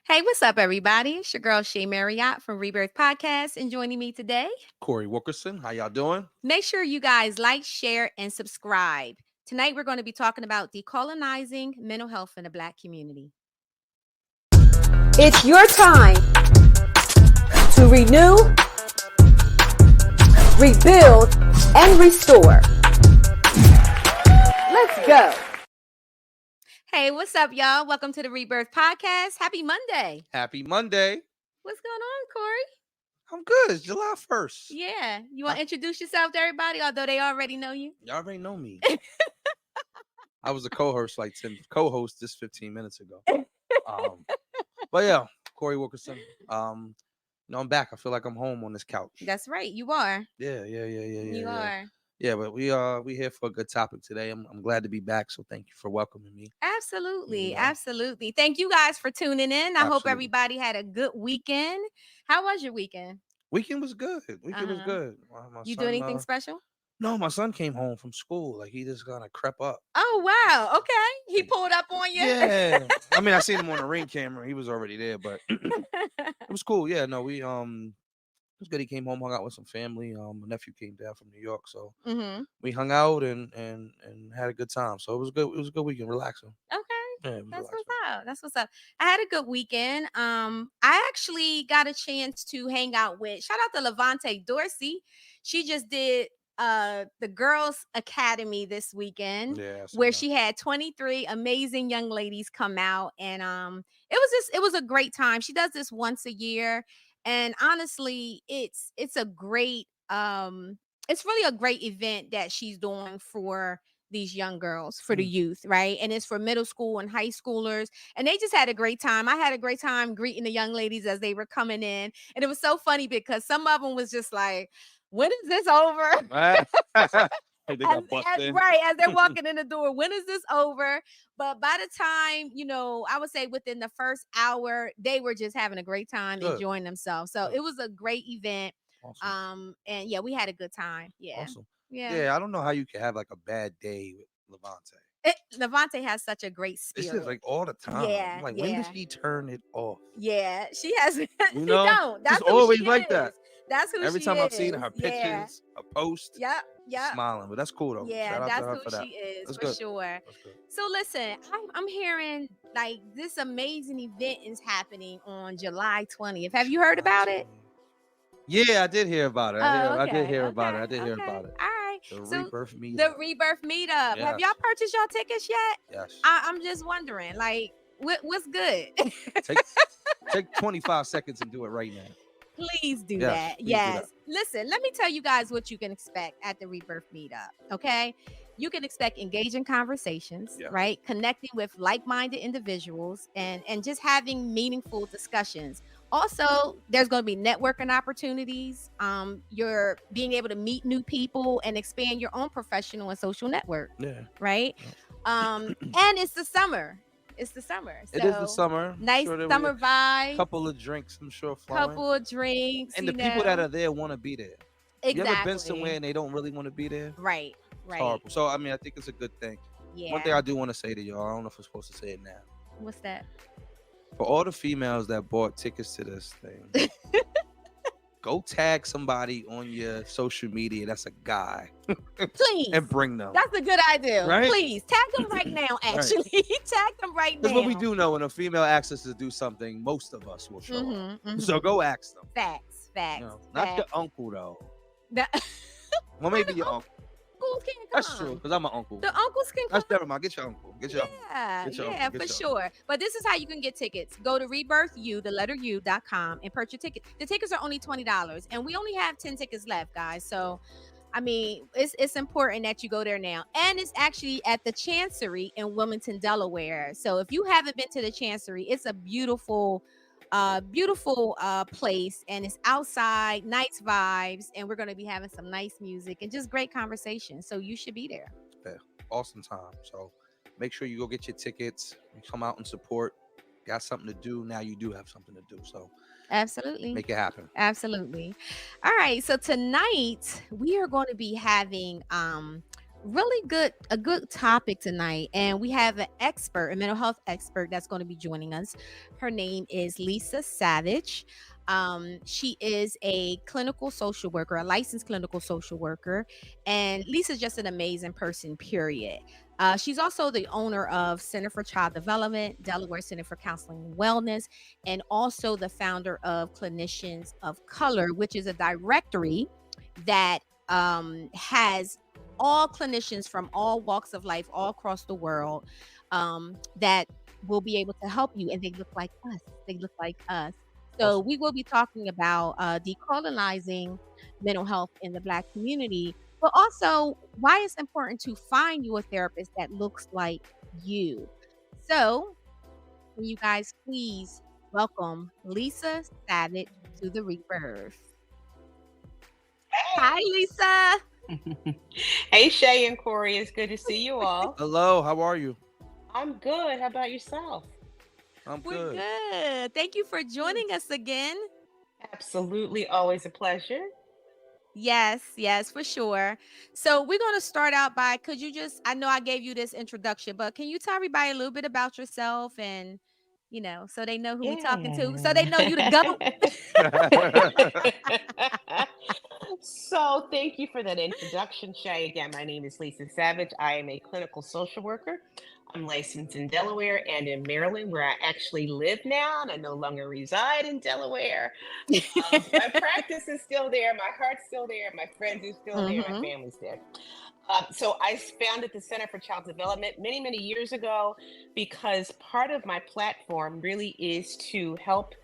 Hey, what's up, everybody? It's your girl Shay Marriott from Rebirth Podcast, and joining me today. Corey Wilkerson, how y'all doing? Make sure you guys like, share, and subscribe. Tonight, we're going to be talking about decolonizing mental health in the Black community. It's your time to renew, rebuild, and restore. Let's go. Hey, what's up, y'all? Welcome to the Rebirth Podcast. Happy Monday. Happy Monday. What's going on, Corey? I'm good. It's July 1st. Yeah. You want to introduce yourself to everybody, although they already know you? Y'all already know me. I was a co-host just 15 minutes ago. But yeah, Corey Wilkerson. I'm back. I feel like I'm home on this couch. That's right. You are. Yeah. You are. Yeah, but we here for a good topic today. I'm glad to be back, so thank you for welcoming me. Absolutely. Absolutely. Thank you guys for tuning in. I hope everybody had a good weekend. How was your weekend? Weekend was good. Was good. You do anything special? No, my son came home from school. Like, he just kind of crept up. Oh, wow. Okay. He pulled up on you? Yeah. I mean, I seen him on the Ring camera. He was already there, but it was cool. Yeah, no, it was good. He came home, hung out with some family. My nephew came down from New York, so we hung out and had a good time. So it was good. It was a good weekend, relaxing. Okay. Yeah, That's what's up. That's what's up. I had a good weekend. I actually got a chance to hang out with, shout out to Levante Dorsey. She just did the Girls Academy this weekend, where she had 23 amazing young ladies come out, and it was a great time. She does this once a year, and honestly, it's a great it's really a great event that she's doing for these young girls, for the youth, right? And it's for middle school and high schoolers, and they just had a great time. I had a great time greeting the young ladies as they were coming in, and it was so funny because some of them was just like, when is this over? Right, as they're walking in the door, when is this over? But by the time, I would say within the first hour, they were just having a great time, enjoying themselves. So it was a great event. Awesome. And yeah, we had a good time. Yeah. Awesome. Yeah. Yeah, I don't know how you can have like a bad day with Levante. Levante has such a great spirit. It's just like all the time. Yeah. I'm like, when does she turn it off? Yeah, she has. You She know, don't. That's it's always she like is. that. That's who Every she time is. I've seen her pictures, a post, Yep. smiling. But that's cool though. Yeah, Shout out that's to her who for that. she is. That's for good. sure. That's good. So listen, I'm hearing like this amazing event is happening on July 20th. Have you heard about it? Yeah, I did hear about it. I did hear about it. All right. The So Rebirth meetup. the Rebirth meetup. Have y'all purchased y'all tickets yet? Yes. I'm just wondering, like, what's good? Take 25 seconds and do it right now. Please do that. Yes. Listen, let me tell you guys what you can expect at the Rebirth meetup. Okay. You can expect engaging conversations, right? Connecting with like-minded individuals and just having meaningful discussions. Also, there's going to be networking opportunities. You're being able to meet new people and expand your own professional and social network. Yeah. Right. And it's the summer. It's the summer. So it is the summer. Nice summer vibe. Couple of drinks, I'm sure. Couple of drinks. And the people that are there want to be there. Exactly. You ever been somewhere and they don't really want to be there? Right. It's horrible. So, I mean, I think it's a good thing. Yeah. One thing I do want to say to y'all, I don't know if I'm supposed to say it now. What's that? For all the females that bought tickets to this thing, go tag somebody on your social media that's a guy. Please. And bring them. That's a good idea. Right? Please. Tag them right now, actually. Tag them right now. That's what we do know. When a female asks us to do something, most of us will show up. So go ask them. Facts. Not your uncle, though. Well, maybe your uncle. Uncles can come. That's true, because I'm an uncle. The uncles can come. That's never mind. Get your uncle. Get your uncle. For sure. But this is how you can get tickets. Go to rebirthu.com and purchase your ticket. The tickets are only $20, and we only have 10 tickets left, guys. So, I mean, it's important that you go there now. And it's actually at the Chancery in Wilmington, Delaware. So if you haven't been to the Chancery, it's a beautiful place, and it's outside, nice vibes, and we're going to be having some nice music and just great conversation. So you should be there. Yeah, awesome time. So make sure you go get your tickets. You come out and support. Got something to do. Now you do have something to do. So absolutely make it happen. Absolutely. All right. So tonight we are going to be having really a good topic tonight, and we have an expert, a mental health expert that's going to be joining us. Her name is Lisa Savage. She is a clinical social worker, a licensed clinical social worker, and Lisa's just an amazing person, period. She's also the owner of Center for Child Development, Delaware Center for Counseling and Wellness, and also the founder of Clinicians of Color, which is a directory that has all clinicians from all walks of life all across the world, that will be able to help you, and they look like us. They look like us. So Awesome. we will be talking about decolonizing mental health in the Black community, but also why it's important to find you a therapist that looks like you. So will you guys please welcome Lisa Savage to the Rebirth. Hi, Lisa. Hey, Shay and Corey, it's good to see you all. Hello, how are you? I'm good. How about yourself? I'm We're good. good. Thank you for joining us again. Absolutely, always a pleasure. Yes, yes, for sure. So we're going to start out by, could you just, I know I gave you this introduction, but can you tell everybody a little bit about yourself, and, so they know who we talking to, so they Yeah. know you the GOAT. So, thank you for that introduction, Shay. Again, my name is Lisa Savage. I am a clinical social worker. I'm licensed in Delaware and in Maryland, where I actually live now, and I no longer reside in Delaware. My practice is still there, my heart's still there, my friends are still there, my Hmm. family's there. So I founded the Center for Child Development many, many years ago because part of my platform really is to help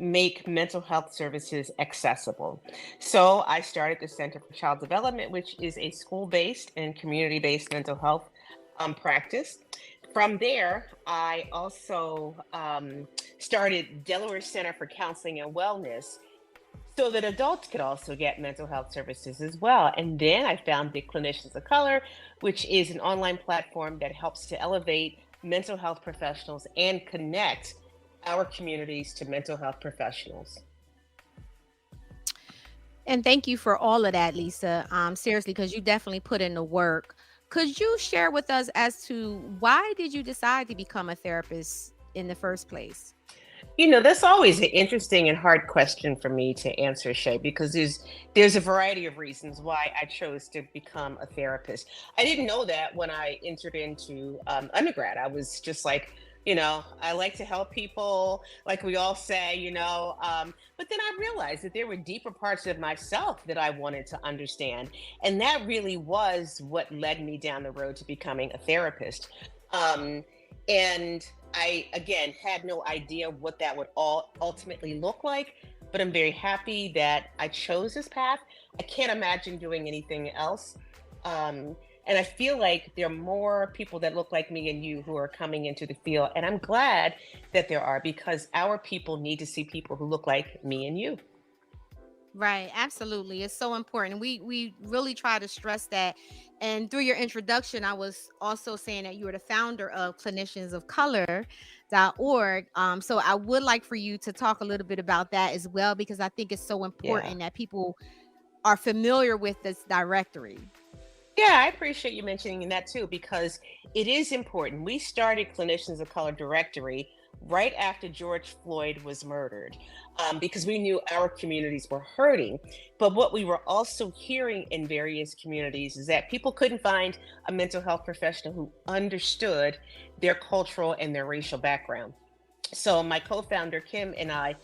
make mental health services accessible. So I started the Center for Child Development, which is a school-based and community-based mental health practice. From there, I also started Delaware Center for Counseling and Wellness so that adults could also get mental health services as well. And then I founded Clinicians of Color, which is an online platform that helps to elevate mental health professionals and connect our communities to mental health professionals. And thank you for all of that, Lisa. Seriously, because you definitely put in the work. Could you share with us as to why did you decide to become a therapist in the first place? That's always an interesting and hard question for me to answer, Shay, because there's a variety of reasons why I chose to become a therapist. I didn't know that when I entered into undergrad. I was just like, I like to help people, like we all say, but then I realized that there were deeper parts of myself that I wanted to understand. And that really was what led me down the road to becoming a therapist. Um, and I, again, had no idea what that would all ultimately look like, but I'm very happy that I chose this path. I can't imagine doing anything else. Um, and I feel like there are more people that look like me and you who are coming into the field. And I'm glad that there are, because our people need to see people who look like me and you. Right, absolutely. It's so important. We really try to stress that. And through your introduction, I was also saying that you are the founder of Clinicians of Color.org. So I would like for you to talk a little bit about that as well, because I think it's so Yeah. important that people are familiar with this directory. Yeah, I appreciate you mentioning that too, because it is important. We started Clinicians of Color Directory right after George Floyd was murdered, because we knew our communities were hurting. But what we were also hearing in various communities is that people couldn't find a mental health professional who understood their cultural and their racial background. So my co-founder Kim and I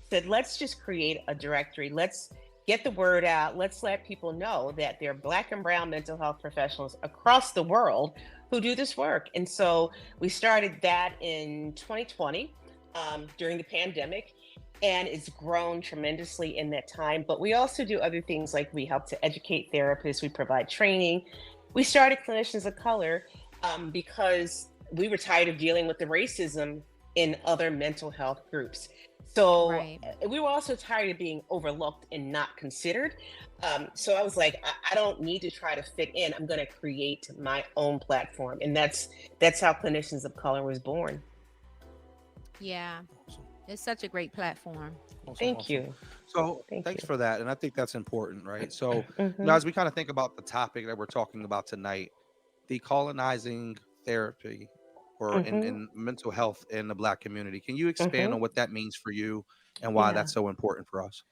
said, let's just create a directory. Let's get the word out. Let's let people know that there are Black and brown mental health professionals across the world who do this work. And so we started that in 2020, during the pandemic, and it's grown tremendously in that time. But we also do other things, like we help to educate therapists, we provide training. We started Clinicians of Color because we were tired of dealing with the racism in other mental health groups. So Right. we were also tired of being overlooked and not considered. So I was like, I don't need to try to fit in. I'm going to create my own platform, and that's how Clinicians of Color was born. Yeah. Awesome. It's such a great platform. Awesome, Thank awesome. you. So Thank thanks you. for that, and I think that's important, right? So, Hmm. as we kind of think about the topic that we're talking about tonight, decolonizing therapy or Hmm. in mental health in the Black community, can you expand Hmm. on what that means for you and why Yeah. that's so important for us?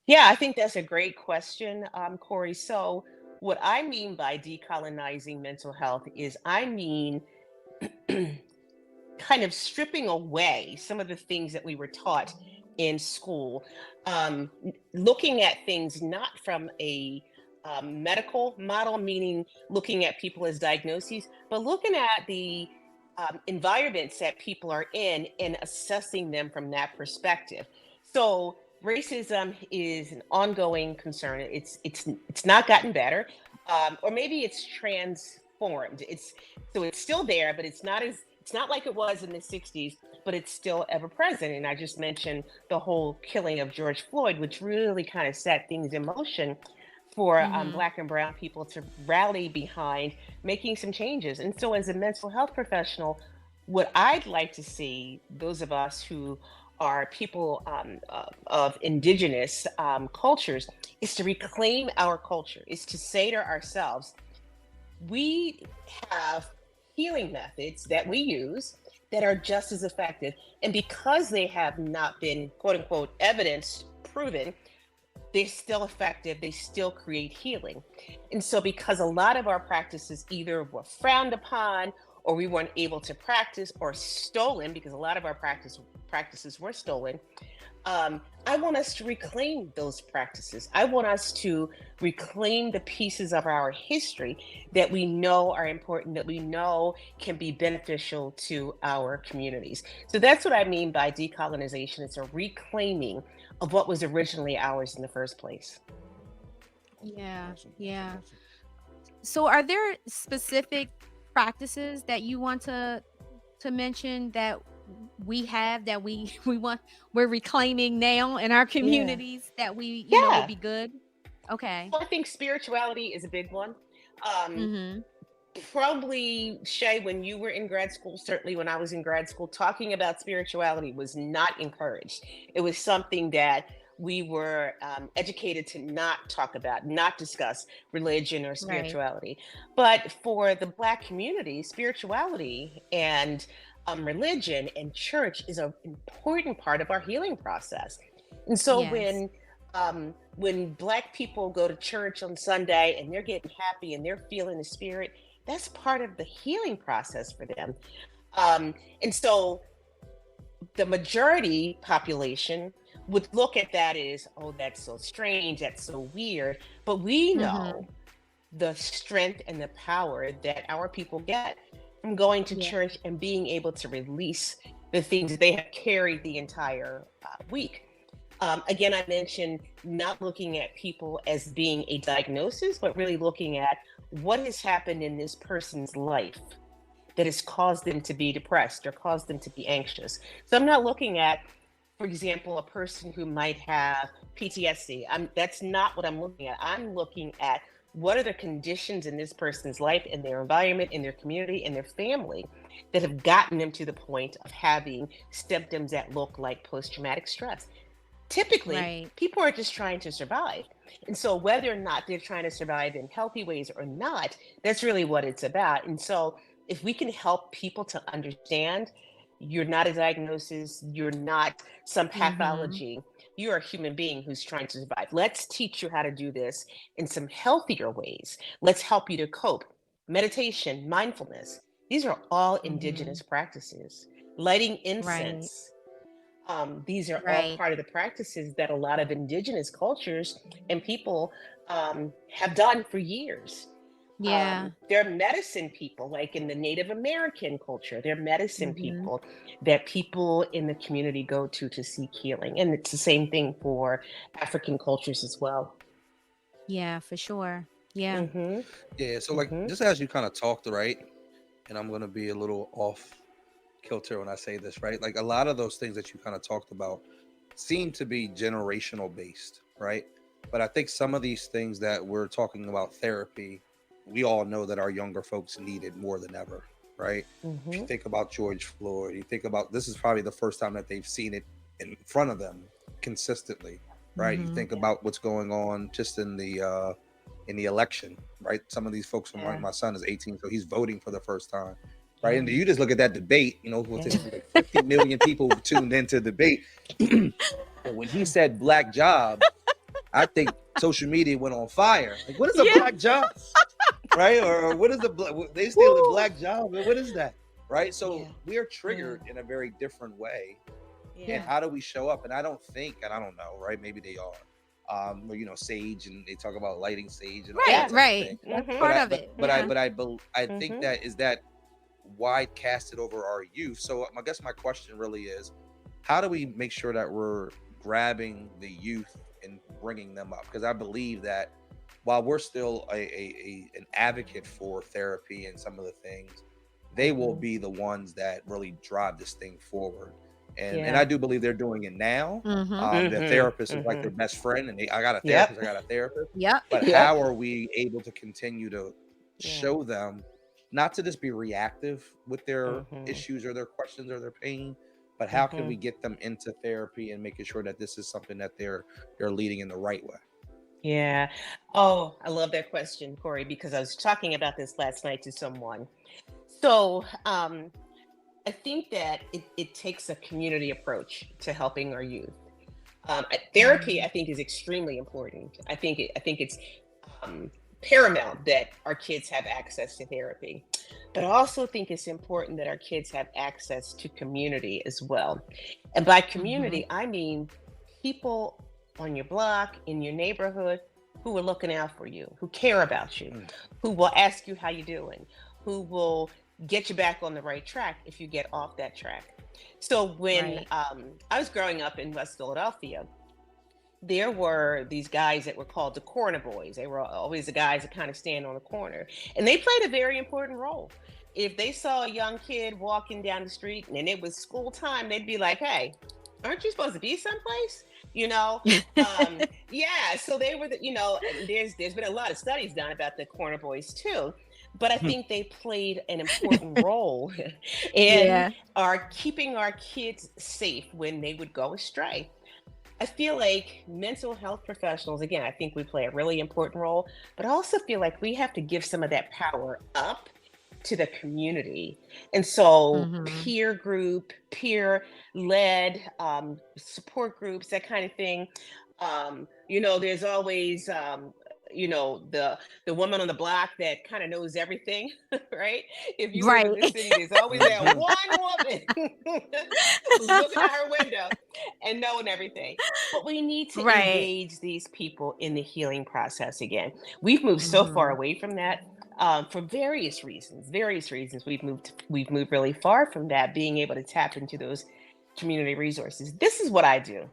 Yeah, I think that's a great question, Corey. So, what I mean by decolonizing mental health is I mean kind of stripping away some of the things that we were taught in school, looking at things not from a medical model, meaning looking at people as diagnoses, but looking at the environments that people are in and assessing them from that perspective. So racism is an ongoing concern. It's not gotten better, or maybe it's transformed. It's still there, but it's not like it was in the 60s, but it's still ever present. And I just mentioned the whole killing of George Floyd, which really kind of set things in motion for Mm-hmm. Black and Brown people to rally behind making some changes. And so, as a mental health professional, what I'd like to see those of us who are people of indigenous cultures is to reclaim our culture, is to say to ourselves, we have healing methods that we use that are just as effective. And because they have not been, quote unquote, evidence proven, they're still effective. They still create healing. And so, because a lot of our practices either were frowned upon or we weren't able to practice or stolen, because a lot of our practices were stolen, I want us to reclaim those practices. I want us to reclaim the pieces of our history that we know are important, that we know can be beneficial to our communities. So that's what I mean by decolonization. It's a reclaiming of what was originally ours in the first place. Yeah. Awesome, awesome, Yeah. awesome. So are there specific practices that you want to mention that we have that we we're reclaiming now in our Yeah. communities that we, would Yeah. be good? Okay. So I think spirituality is a big one. Um, Mhm. Probably, Shay, when you were in grad school, certainly when I was in grad school, talking about spirituality was not encouraged. It was something that we were educated to not talk about, not discuss religion or Right. spirituality. But for the Black community, spirituality and religion and church is an important part of our healing process. And so Yes. when Black people go to church on Sunday and they're getting happy and they're feeling the spirit, that's part of the healing process for them. Um, and so the majority population would look at that as, oh, that's so strange, that's so weird. But we know Mhm. the strength and the power that our people get from going to Yeah. church and being able to release the things that they have carried the entire week. Again, I mentioned not looking at people as being a diagnosis, but really looking at what has happened in this person's life that has caused them to be depressed or caused them to be anxious. So I'm not looking at, for example, a person who might have PTSD. That's not what I'm looking at. I'm looking at what are the conditions in this person's life, in their environment, in their community, in their family that have gotten them to the point of having symptoms that look like post traumatic stress. Typically, Right. people are just trying to survive. And so, whether or not they're trying to survive in healthy ways or not, that's really what it's about. And so, if we can help people to understand you're not a diagnosis, you're not some Mhm. pathology, you're a human being who's trying to survive. Let's teach you how to do this in some healthier ways. Let's help you to cope. Meditation, mindfulness, these are all indigenous Mhm. practices. Lighting Right. incense, these are all Right. part of the practices that a lot of indigenous cultures and people have done for years. Yeah. They're medicine people, like in the Native American culture, they're medicine Mhm. people that people in the community go to seek healing. And it's the same thing for African cultures as well. Yeah, for sure. Yeah. Mm-hmm. Yeah, so like Mm-hmm. just as you kind of talked, right? And I'm gonna be a little off kilter when I say this, right? Like a lot of those things that you kind of talked about seem to be generational based, right? But I think some of these things that we're talking about therapy, we all know that our younger folks need it more than ever, right? If you Mm-hmm. think about George Floyd, you think about this is probably the first time that they've seen it in front of them consistently, right? You think about what's going on just in the election, right? Some of these folks, my son is 18, so he's voting for the first time, right? And you just look at that debate, like 50 million people tuned into debate. But when he said black job, I think social media went on fire. Like, what is a black job? Right? Or what is they steal the black job? What is that? Right? So we are triggered in a very different way. And how do we show up? And I don't know, right? Maybe they are. Sage, and they talk about lighting sage and all that right. That's part of it. But I think that wide casted over our youth. So I guess my question really is, how do we make sure that we're grabbing the youth and bringing them up? Because I believe that while we're still an advocate for therapy and some of the things, they will be the ones that really drive this thing forward. And I do believe they're doing it now. The therapist is like their best friend, and I got a therapist, I got a therapist. But how are we able to continue to show them not to just be reactive with their issues or their questions or their pain, but how can we get them into therapy and making sure that this is something that they're leading in the right way? Yeah. Oh, I love that question, Corey, because I was talking about this last night to someone. So I think that it takes a community approach to helping our youth. Therapy, I think, is extremely important. I think it's paramount that our kids have access to therapy. But I also think it's important that our kids have access to community as well. And by community, I mean people on your block, in your neighborhood, who are looking out for you, who care about you, who will ask you how you're doing, who will get you back on the right track if you get off that track. So when I was growing up in West Philadelphia, there were these guys that were called the corner boys. They were always the guys that kind of stand on the corner. And they played a very important role. If they saw a young kid walking down the street and it was school time, they'd be like, hey, aren't you supposed to be someplace? So they were, there's been a lot of studies done about the corner boys too. But I think they played an important role in keeping our kids safe when they would go astray. I feel like mental health professionals, again, I think we play a really important role, but I also feel like we have to give some of that power up to the community. And so peer group, peer led support groups, that kind of thing. There's always the woman on the block that kind of knows everything, right? If you live in the city, there's always that one woman who's looking out her window and knowing everything. But we need to engage these people in the healing process again. We've moved so far away from that for various reasons. We've moved really far from that, being able to tap into those community resources. This is what I do.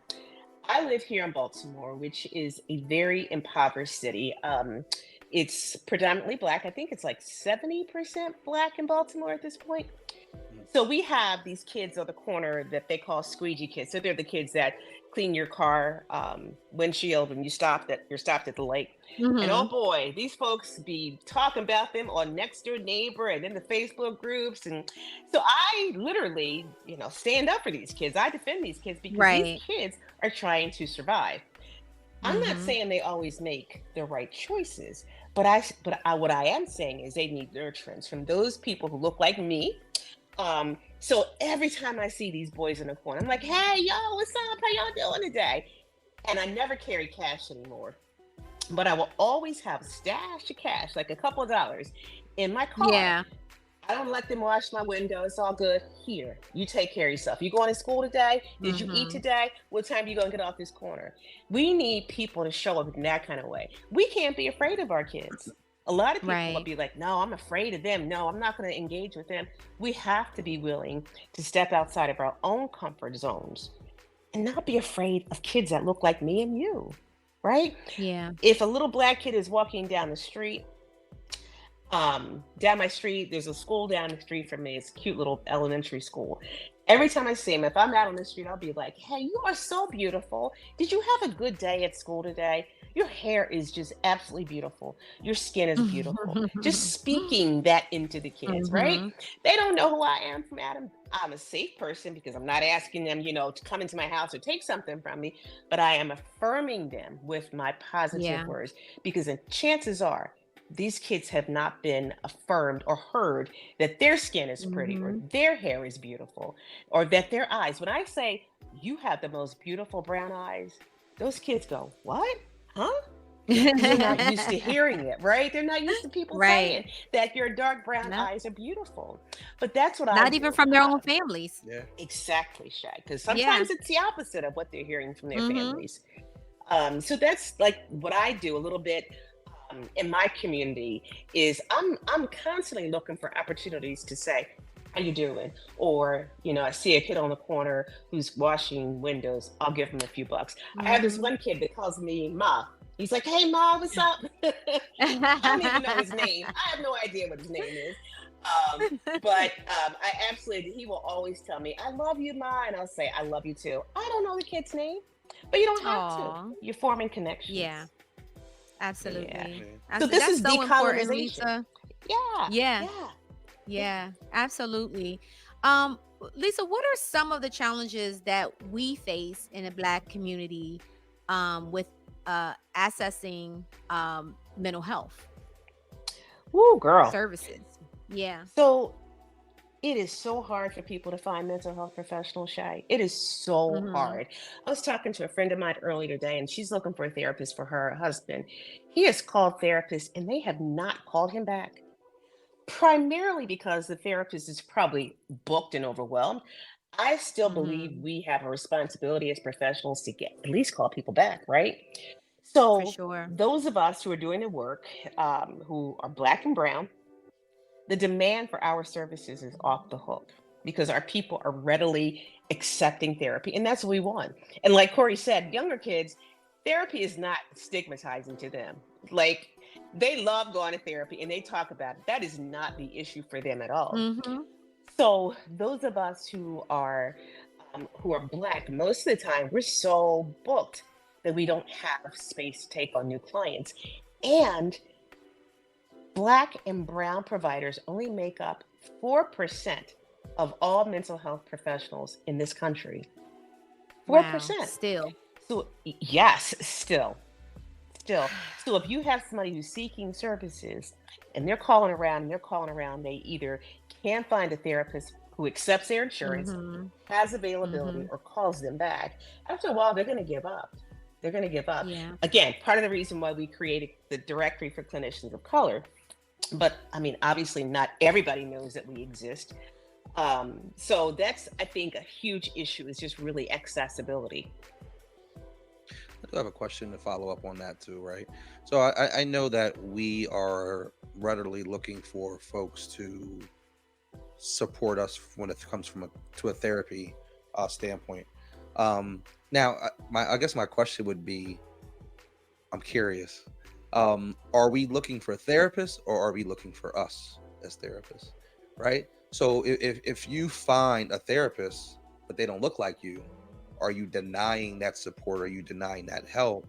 I live here in Baltimore, which is a very impoverished city. It's predominantly Black. I think it's like 70% Black in Baltimore at this point. So we have these kids on the corner that they call squeegee kids. So they're the kids that clean your car windshield when you're stopped at the light. And oh boy, these folks be talking about them on Next Door Neighbor and in the Facebook groups. And so I literally, stand up for these kids. I defend these kids because these kids are trying to survive. I'm not saying they always make the right choices, but what I am saying is they need nurturance from those people who look like me. So every time I see these boys in the corner, I'm like, hey, yo, what's up? How y'all doing today? And I never carry cash anymore, but I will always have a stash of cash, like a couple of dollars in my car. Yeah. I don't let them wash my window. It's all good. Here, you take care of yourself. You going to school today? Did you eat today? What time you going to get off this corner? We need people to show up in that kind of way. We can't be afraid of our kids. A lot of people will be like, no, I'm afraid of them. No, I'm not going to engage with them. We have to be willing to step outside of our own comfort zones and not be afraid of kids that look like me and you, right? Yeah. If a little Black kid is walking down the street, down my street, there's a school down the street from me. It's a cute little elementary school. Every time I see him, if I'm out on the street, I'll be like, hey, you are so beautiful. Did you have a good day at school today? your hair is just absolutely beautiful. Your skin is beautiful. Just speaking that into the kids, right? Mm-hmm. They don't know who I am from Adam. I'm a safe person because I'm not asking them, to come into my house or take something from me, but I am affirming them with my positive Yeah. words because the chances are these kids have not been affirmed or heard that their skin is pretty or Mm-hmm. their hair is beautiful or that their eyes, when I say you have the most beautiful brown eyes, those kids go, what? Huh? Because they're not used to hearing it, right? They're not used to people Right. saying that your dark brown No, eyes are beautiful. But that's what I not even do. from their own families. Yeah. Exactly, Shay. Because Yeah. sometimes it's the opposite of what they're hearing from their Mm-hmm. families. So that's like what I do a little bit in my community is I'm constantly looking for opportunities to say, how you doing? Or, I see a kid on the corner who's washing windows. I'll give him a few bucks. I have this Mm-hmm. one kid that calls me Ma. He's like, hey Ma, what's up? I don't even know his name. I have no idea what his name is. But I absolutely, he will always tell me, I love you, Ma. And I'll say, I love you too. I don't know the kid's name, but you don't have to. Aw. You're forming connections. Yeah. Yeah. Absolutely. Yeah. So this That's is so important, decolonization. Lisa. Yeah. Yeah. Yeah. Yeah. Absolutely. Um, Lisa, what are some of the challenges that we face in the Black community with accessing mental health Woo, girl. services? Yeah. So it is so hard for people to find mental health professionals, Shay. It is so Mm-hmm. hard. I was talking to a friend of mine earlier today, and she's looking for a therapist for her husband. He has called therapists, and they have not called him back, primarily because the therapist is probably booked and overwhelmed. I still believe Mm-hmm. we have a responsibility as professionals to get at least call people back, right? For So sure. those of us who are doing the work, who are Black and brown, the demand for our services is off the hook because our people are readily accepting therapy, and that's what we want. And like Corey said, younger kids, therapy is not stigmatizing to them. Like they love going to therapy and they talk about it. That is not the issue for them at all. Mm-hmm. So those of us who are Black, most of the time we're so booked that we don't have space to take on new clients. And Black and brown providers only make up 4% of all mental health professionals in this country. Wow. 4%. Still. So, yes, still. So, if you have somebody who's seeking services and they're calling around, they either can't find a therapist who accepts their insurance, Mm-hmm. has availability, Mm-hmm. or calls them back. After a while, they're going to give up. They're going to give up. Yeah. Again, part of the reason why we created the directory for clinicians of color, but I mean, obviously, not everybody knows that we exist. So that's, I think, a huge issue is just really accessibility. I do have a question to follow up on that too, right? So I know that we are readily looking for folks to support us when it comes to a therapy standpoint. Now, I guess my question would be, I'm curious. Are we looking for therapists or are we looking for us as therapists? Right? So if you find a therapist, but they don't look like you, are you denying that support? Are you denying that help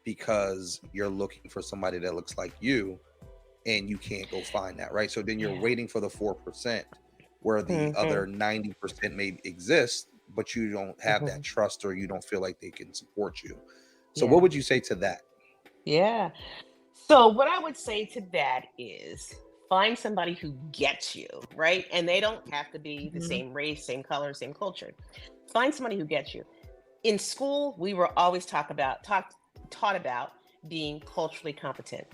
because you're looking for somebody that looks like you and you can't go find that, right? So then you're Yeah. waiting for the 4% where the hmm other 90% may exist, but you don't have hmm that trust or you don't feel like they can support you. So what Yeah. would you say to that? Yeah. So what I would say to that is find somebody who gets you, right? And they don't have to be the Mm-hmm. same race, same color, same culture. Find somebody who gets you. In school, we were always taught about being culturally competent.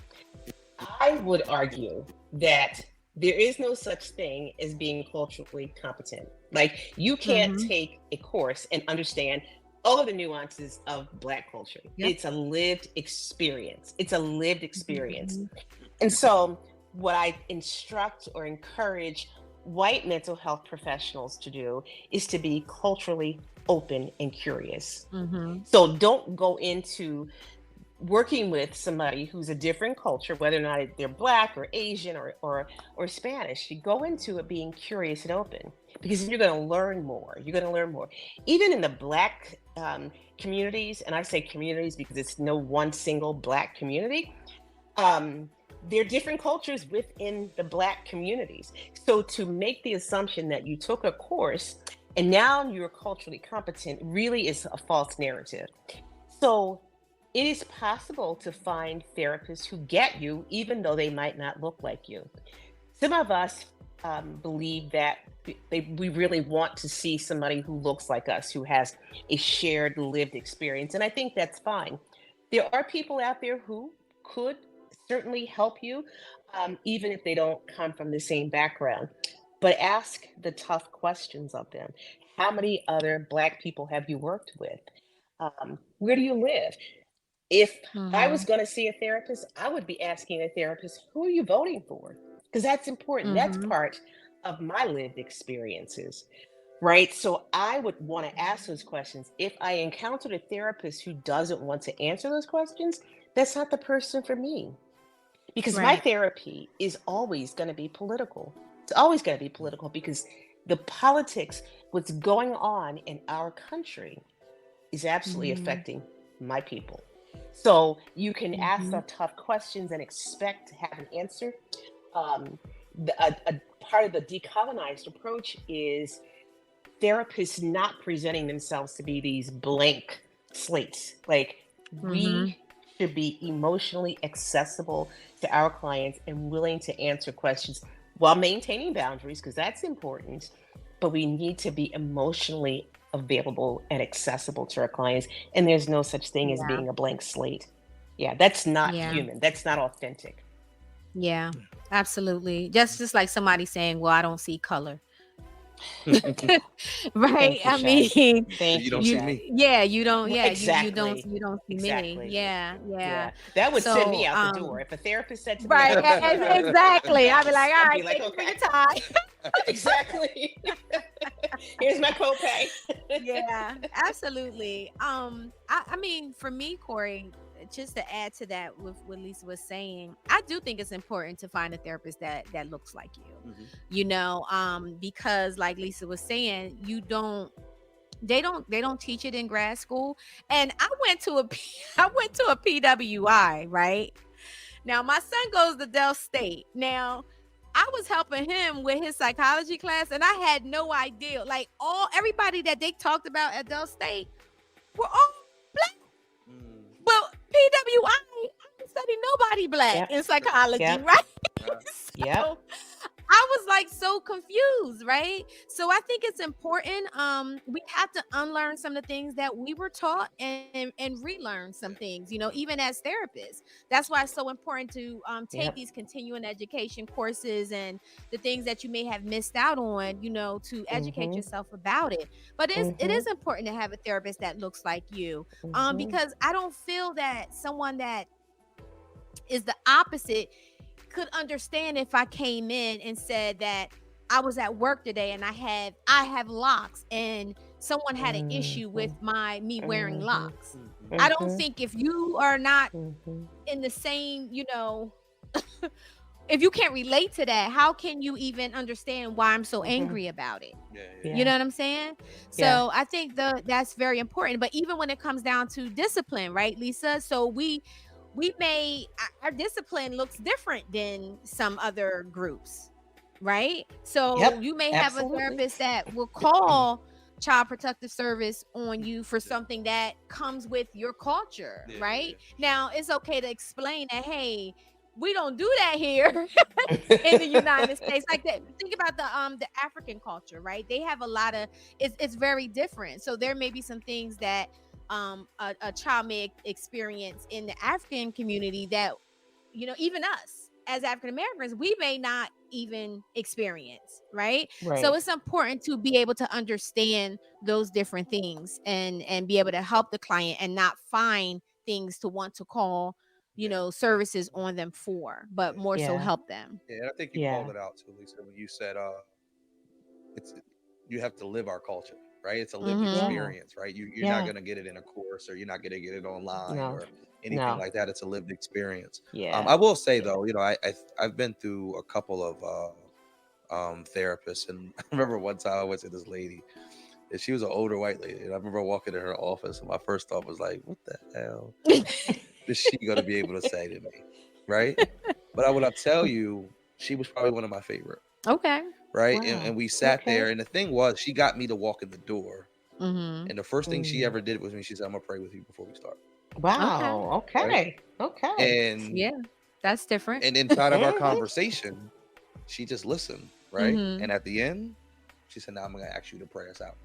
I would argue that there is no such thing as being culturally competent. Like you can't Mm-hmm. take a course and understand all of the nuances of Black culture. Yep. It's a lived experience. It's a lived experience. Mm-hmm. And so, what I instruct or encourage white mental health professionals to do is to be culturally open and curious. Mm-hmm. So, don't go into working with somebody who's a different culture, whether or not they're Black or Asian or Spanish. You go into it being curious and open. because you're going to learn more. You're going to learn more. Even in the Black communities, and I say communities because it's no one single Black community, there are different cultures within the Black communities. So to make the assumption that you took a course and now you're culturally competent really is a false narrative. So it is possible to find therapists who get you, even though they might not look like you. Some of us believe that we really want to see somebody who looks like us, who has a shared lived experience. And I think that's fine. There are people out there who could certainly help you, even if they don't come from the same background. But ask the tough questions of them. How many other Black people have you worked with? Where do you live? If I was Mhm. going to see a therapist, I would be asking a therapist, who are you voting for? Because that's important. That's Mhm. part of my lived experiences, right? So I would want to ask those questions. If I encountered a therapist who doesn't want to answer those questions, that's not the person for me. Because my Right. therapy is always going to be political. It's always going to be political because the politics, what's going on in our country, is absolutely Mhm. affecting my people. So you can ask the Mhm. tough questions and expect to have an answer. Um, a part of the decolonized approach is therapists not presenting themselves to be these blank slates. Like Mhm. we should be emotionally accessible to our clients and willing to answer questions while maintaining boundaries, because that's important. But we need to be emotionally available and accessible to our clients. And there's no such thing as Yeah. being a blank slate. Yeah, that's not Yeah. human. That's not authentic. Yeah. Absolutely. Just like somebody saying, "Well, I don't see color." Right? Thank you, I Shad. mean, You Thank you, don't see you Shad. me. yeah, you don't yeah, Exactly. you don't see me. Exactly. Yeah, yeah. Yeah, that would send me So, out the door. If a therapist said to me, "I right, don't see color," exactly. I'd be like, that's "All I'd right, be like, thank you for "Okay, your time." exactly. Here's my copay." Yeah, absolutely. I mean, for me, Corey, just to add to that with what Lisa was saying, I do think it's important to find a therapist that looks like you. Mhm. Because like Lisa was saying, they don't teach it in grad school. And I went to a PWI, right? Now my son goes to Del State. Now I was helping him with his psychology class, and I had no idea. Like everybody that they talked about at Del State were all black. Mm. Well, PWI, I didn't study nobody black Yep. in psychology, Yep. right? Uh, Yep. So I was like so confused, right? So I think it's important. We have to unlearn some of the things that we were taught and relearn some things, even as therapists. That's why it's so important to take Yep. these continuing education courses and the things that you may have missed out on, to educate Mhm. yourself about it. But it is Mhm. important to have a therapist that looks like you. Mhm. Because I don't feel that someone that is the opposite could understand if I came in and said that I was at work today and I have locks and someone had an issue with Mhm. me wearing Mhm. locks. mhm. I don't Mhm. think if you are not Mhm. in the same, if you can't relate to that, how can you even understand why I'm so Mhm. angry about it? Yeah, yeah, You Yeah. know what I'm saying? Yeah. So I think that's very important. But even when it comes down to discipline, right, Lisa? So we may our discipline looks different than some other groups, right? So Yep. you may have a Absolutely. therapist that will call child protective service on you for something that comes with your culture, yeah, right? yeah, Now it's okay to explain that, hey, we don't do that here in the United States. Like that, think about the African culture, right? They have a lot of it's very different. So there may be some things that a child may experience in the African community that even us as African Americans we may not even experience, right? So Right. it's important to be able to understand those different things and be able to help the client and not find things to want to call yeah, services on them for, but yeah, more so Yeah. help them. yeah. And I think you called Yeah. it out too, Lisa, when you said it's you have to live our culture, right? It's a lived Mhm. Yeah. experience, right? You're not Yeah. gonna get it in a course, or you're not gonna get it online No. or anything No. like that. It's a lived experience. Yeah. I will say Yeah. though, I've been through a couple of therapist. And I remember one time I went to this lady, and she was an older white lady. And I remember walking in her office, and my first thought was like, "What the hell is she gonna be able to say to me?" Right? But I will tell you, she was probably one of my favorite. Okay. Right? Wow. And we sat Okay. there, and the thing was, she got me to walk in the door. Mm-hmm. And the first thing she Mm. ever did was me, she said, "I'm gonna pray with you before we start." Okay. Wow. Right? Okay. Okay. And Yeah, that's different. inside of our Mhm. conversation, she just listened, right? Mm-hmm. And at the end, she said, "Now I'm gonna ask you to pray us out."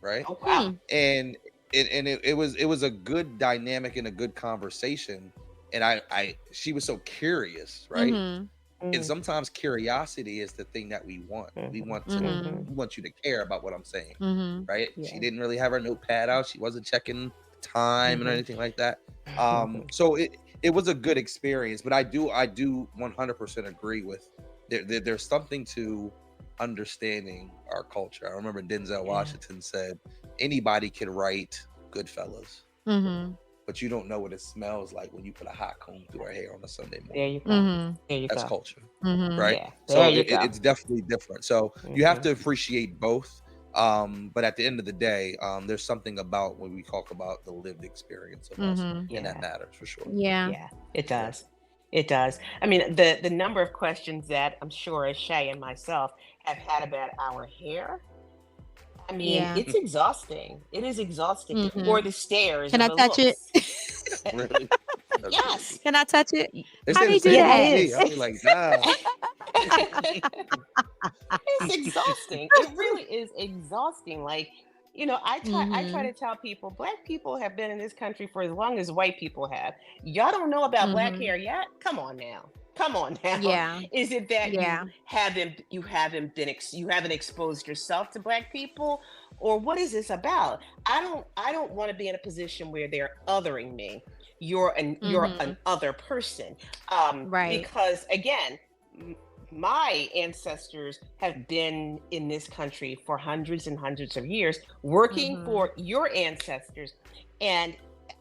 Right? Oh wow. Hmm. And it was a good dynamic and a good conversation. And I she was so curious, right? Mm-hmm. And Mm. sometimes curiosity is the thing that we want. We Mhm. want to Mm-hmm. Mhm. we want you to care about what I'm saying, Mm-hmm. right? She Yeah. didn't really have her notepad out. She wasn't checking time and Mhm. anything like that. So it was a good experience. But I do 100% agree with there's something to understanding our culture. I remember Denzel Yeah. Washington said anybody can write Goodfellas, Mm-hmm. but you don't know what it smells like when you put a hot comb through her hair on a Sunday There morning. you go. Mm-hmm. There you That's go. culture, Mm-hmm. right? Yeah. There So you go. it's definitely different. So you have Mhm. to appreciate both. But at the end of the day, there's something about when we talk about the lived experience of us, Mm-hmm. and that Yeah. matters for sure. Yeah. Yeah. It Yeah. does. It does. I mean, the number of questions that I'm sure Shay and myself have had about our hair. I mean, Yeah. it's exhausting. It is exhausting. Mm-hmm. Or the stares Can of I the touch it? looks. Really, that's crazy. Yes. Can I touch it? They How say the they do same Yeah, it thing to that? me. is. I'll be like, nah. It's exhausting. It really is exhausting. Like, I try Mm-hmm. to tell people black people have been in this country for as long as white people have. Y'all don't know about black Mm-hmm. hair yet? Come on now. Come on now. Yeah. Is it that Yeah. you haven't exposed yourself to black people? Or what is this about? I don't want to be in a position where they're othering me. You're an Mm-hmm. other person. Right. Because again, my ancestors have been in this country for hundreds and hundreds of years, working Mm-hmm. for your ancestors, and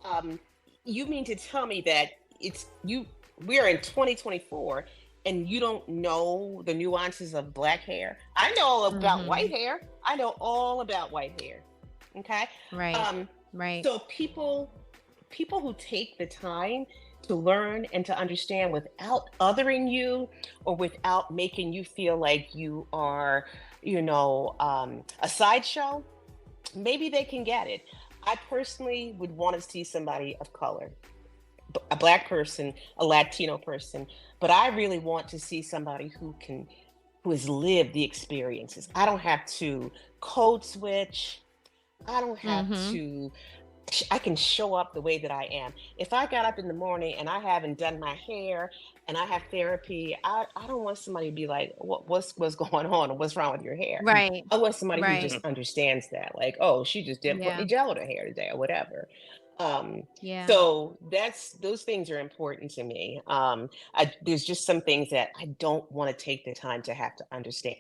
um, you mean to tell me that it's you? We're in 2024, and you don't know the nuances of black hair? I know all about Mm-hmm. white hair. I know all about white hair. Okay, Right. um, Right. so people who take the time to learn and to understand without othering you or without making you feel like you are, a sideshow, maybe they can get it. I personally would want to see somebody of color, a black person, a Latino person, but I really want to see somebody who has lived the experiences. I don't have to code switch. I don't have Mm-hmm. to I can show up the way that I am. If I got up in the morning and I haven't done my hair and I have therapy, I don't want somebody to be like, what's going on? Or what's wrong with your hair? Right. I want somebody who Right. just understands that, like, oh, she just didn't put Yeah. any gel in her hair today or whatever. Um, Yeah. so those things are important to me. There's just some things that I don't want to take the time to have to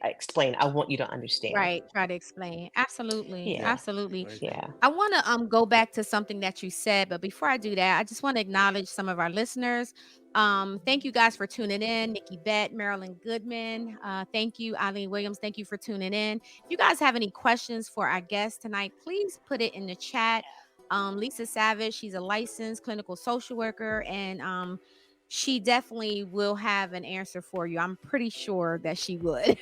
explain. I want you to understand. Right. Try to explain. Absolutely. Yeah, Yeah, Absolutely. I agree. yeah. I want to go back to something that you said, but before I do that, I just want to acknowledge some of our listeners. Thank you guys for tuning in. Nikki Bett, Marilyn Goodman. Thank you, Eileen Williams. Thank you for tuning in. If you guys have any questions for our guest tonight, please put it in the chat. Lisa Savage, she's a licensed clinical social worker, and she definitely will have an answer for you. I'm pretty sure that she would.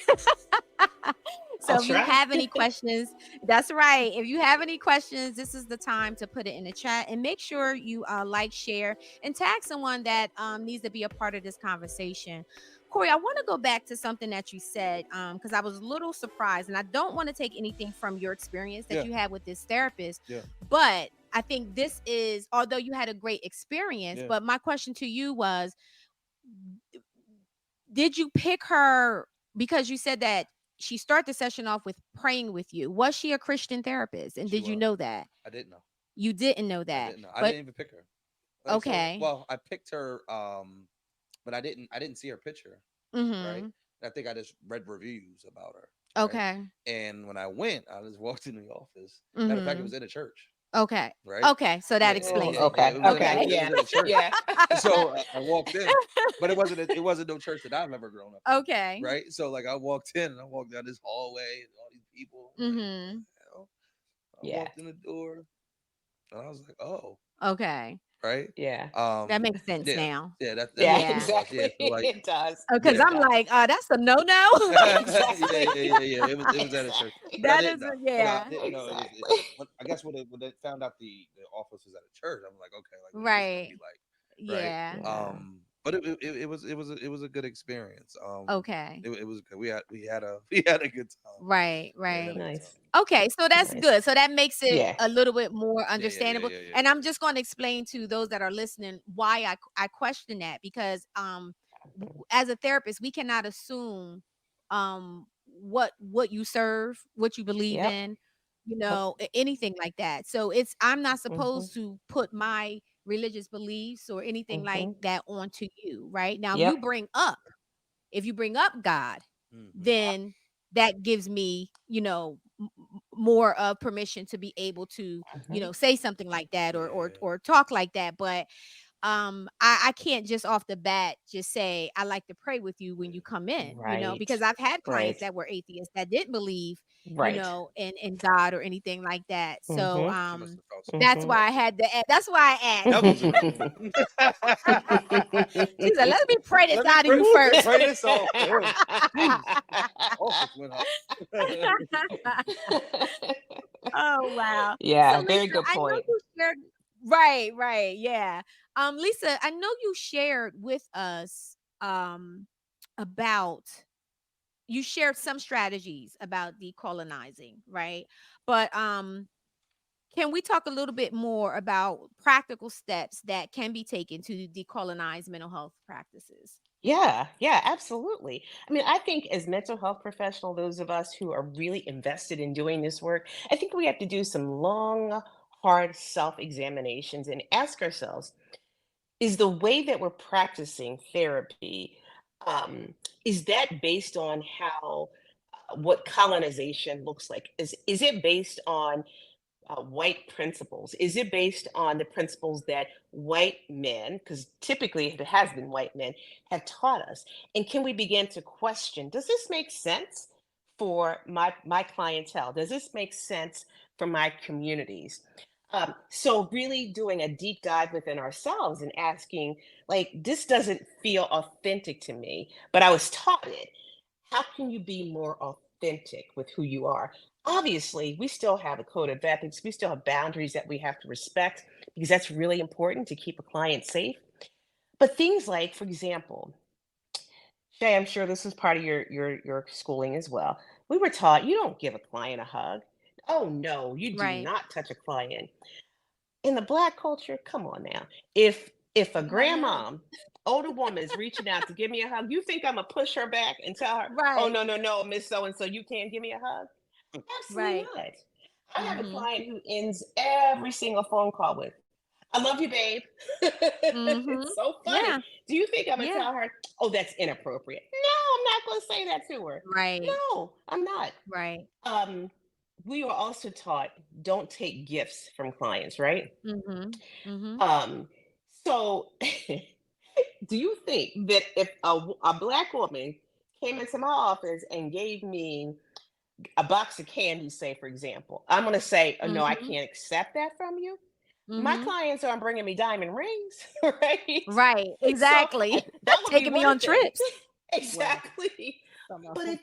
I'll So if you try. have any questions, that's right. If you have any questions, this is the time to put it in the chat, and make sure you like, share, and tag someone that needs to be a part of this conversation. Corey, I want to go back to something that you said because I was a little surprised, and I don't want to take anything from your experience that Yeah, you had with this therapist, yeah, but I think this is, although you had a great experience, yeah. but my question to you was, did you pick her because you said that she started the session off with praying with you? Was she a Christian therapist? And She did you was. know that? I didn't know. You didn't know I that. didn't know. I But didn't even pick her. So, okay. well, I picked her, but I didn't see her picture, right? Mhm. And I think I just read reviews about her, right? Okay. And when I went, I just walked into the office. Matter of fact, it was Mhm. in a church. Okay. right? Okay. So that Oh, explains Yeah, it. yeah. okay. It was Okay. Okay. it Yeah. was at a church. Yeah. So I walked in, but it wasn't no church that I've ever grown up in, Okay. right? So like I walked in and I walked down this hallway and all these people. I'm like, what Mhm. the hell? I Yeah. walked in the door and I was like, oh, Okay. right. Yeah. That makes sense Yeah, now. yeah. That's Yeah. what it Yeah. was. Yeah. Exactly. So like, It does. Because yeah. It I'm does. like, that's a no-no. Yeah, yeah, Exactly. yeah, yeah. It was at a church, but I That didn't is know. But I yeah. didn't know it was. Exactly. But I guess when they found out the office was at a church, I'm like, okay, like what is this gonna be Right. like, right? Yeah. Yeah. But it was a good experience. Okay. It was good. We had a we had a good time. Right, Yeah, we had a right. good time. Nice. Okay, so that's Nice. good. So that makes it Yeah. a little bit more Yeah, yeah, yeah, understandable. yeah, yeah, And I'm yeah. just going to explain to those that are listening why I question that because as a therapist, we cannot assume what you serve, what you believe Yep. in, Yep. anything like that. So it's I'm not Mm-hmm. supposed to put my religious beliefs or anything like Mm-hmm. that onto you, right? Now, Yep. if you bring up God, Hmm. then that gives me, more of permission to be able to, Mm-hmm. say something like that or or Yeah. or talk like that. But I can't just off the bat just say I like to pray with you when you come in, Right. because I've had clients Right. that were atheists that didn't believe, Right. in God or anything like that. So Mm-hmm. She must have felt some that's type of Mm-hmm. why way. I had to that's why I asked. Devils in the room. She said, let me pray this Let me out of you first. pray this off to him. Jeez, office went up. Oh, wow. So Yeah, very Lisa, good I know point. you shared right, right, yeah. Lisa, I know you shared with us about you shared some strategies about decolonizing, right? But can we talk a little bit more about practical steps that can be taken to decolonize mental health practices? Yeah, yeah, absolutely. I mean, I think as mental health professional, those of us who are really invested in doing this work, I think we have to do some long, hard self-examinations and ask ourselves, is the way that we're practicing therapy, um, is that based on how what colonization looks like? Is it based on white principles? Is it based on the principles that white men, because typically it has been white men, have taught us? And can we begin to question, does this make sense for my clientele? Does this make sense for my communities? So really doing a deep dive within ourselves and asking, like, this doesn't feel authentic to me, but I was taught it. How can you be more authentic with who you are? Obviously, we still have a code of ethics. We still have boundaries that we have to respect because that's really important to keep a client safe. But things like, for example, Shay, I'm sure this was part of your schooling as well. We were taught you don't give a client a hug. Oh no, you do Right. not touch a client. In the Black culture, come on now. If a Right. grandmom, older woman is reaching out to give me a hug, you think I'm gonna push her back and tell her, "Oh Right. no, no, no, Miss So and So, you can't give me a hug"? Absolutely Right. not. I have a Mhm. client who ends every single phone call with, "I love you, babe." Mhm. It's so funny. Yeah. Do you think I'm gonna Yeah. tell her, "Oh, that's inappropriate"? No, I'm not gonna say that to her. Right. No, I'm not. Right. Um, we were also taught don't take gifts from clients, right? Mhm. Mhm. Um, so do you think that if a Black woman came into my office and gave me a box of candy, say, for example, I'm going to say, oh, no, I Mhm. can't accept that from you? My Mhm. clients aren't bringing me diamond rings, right? Right. So Exactly. that would be Taking me one on thing. trips. Well, Exactly. some of But them.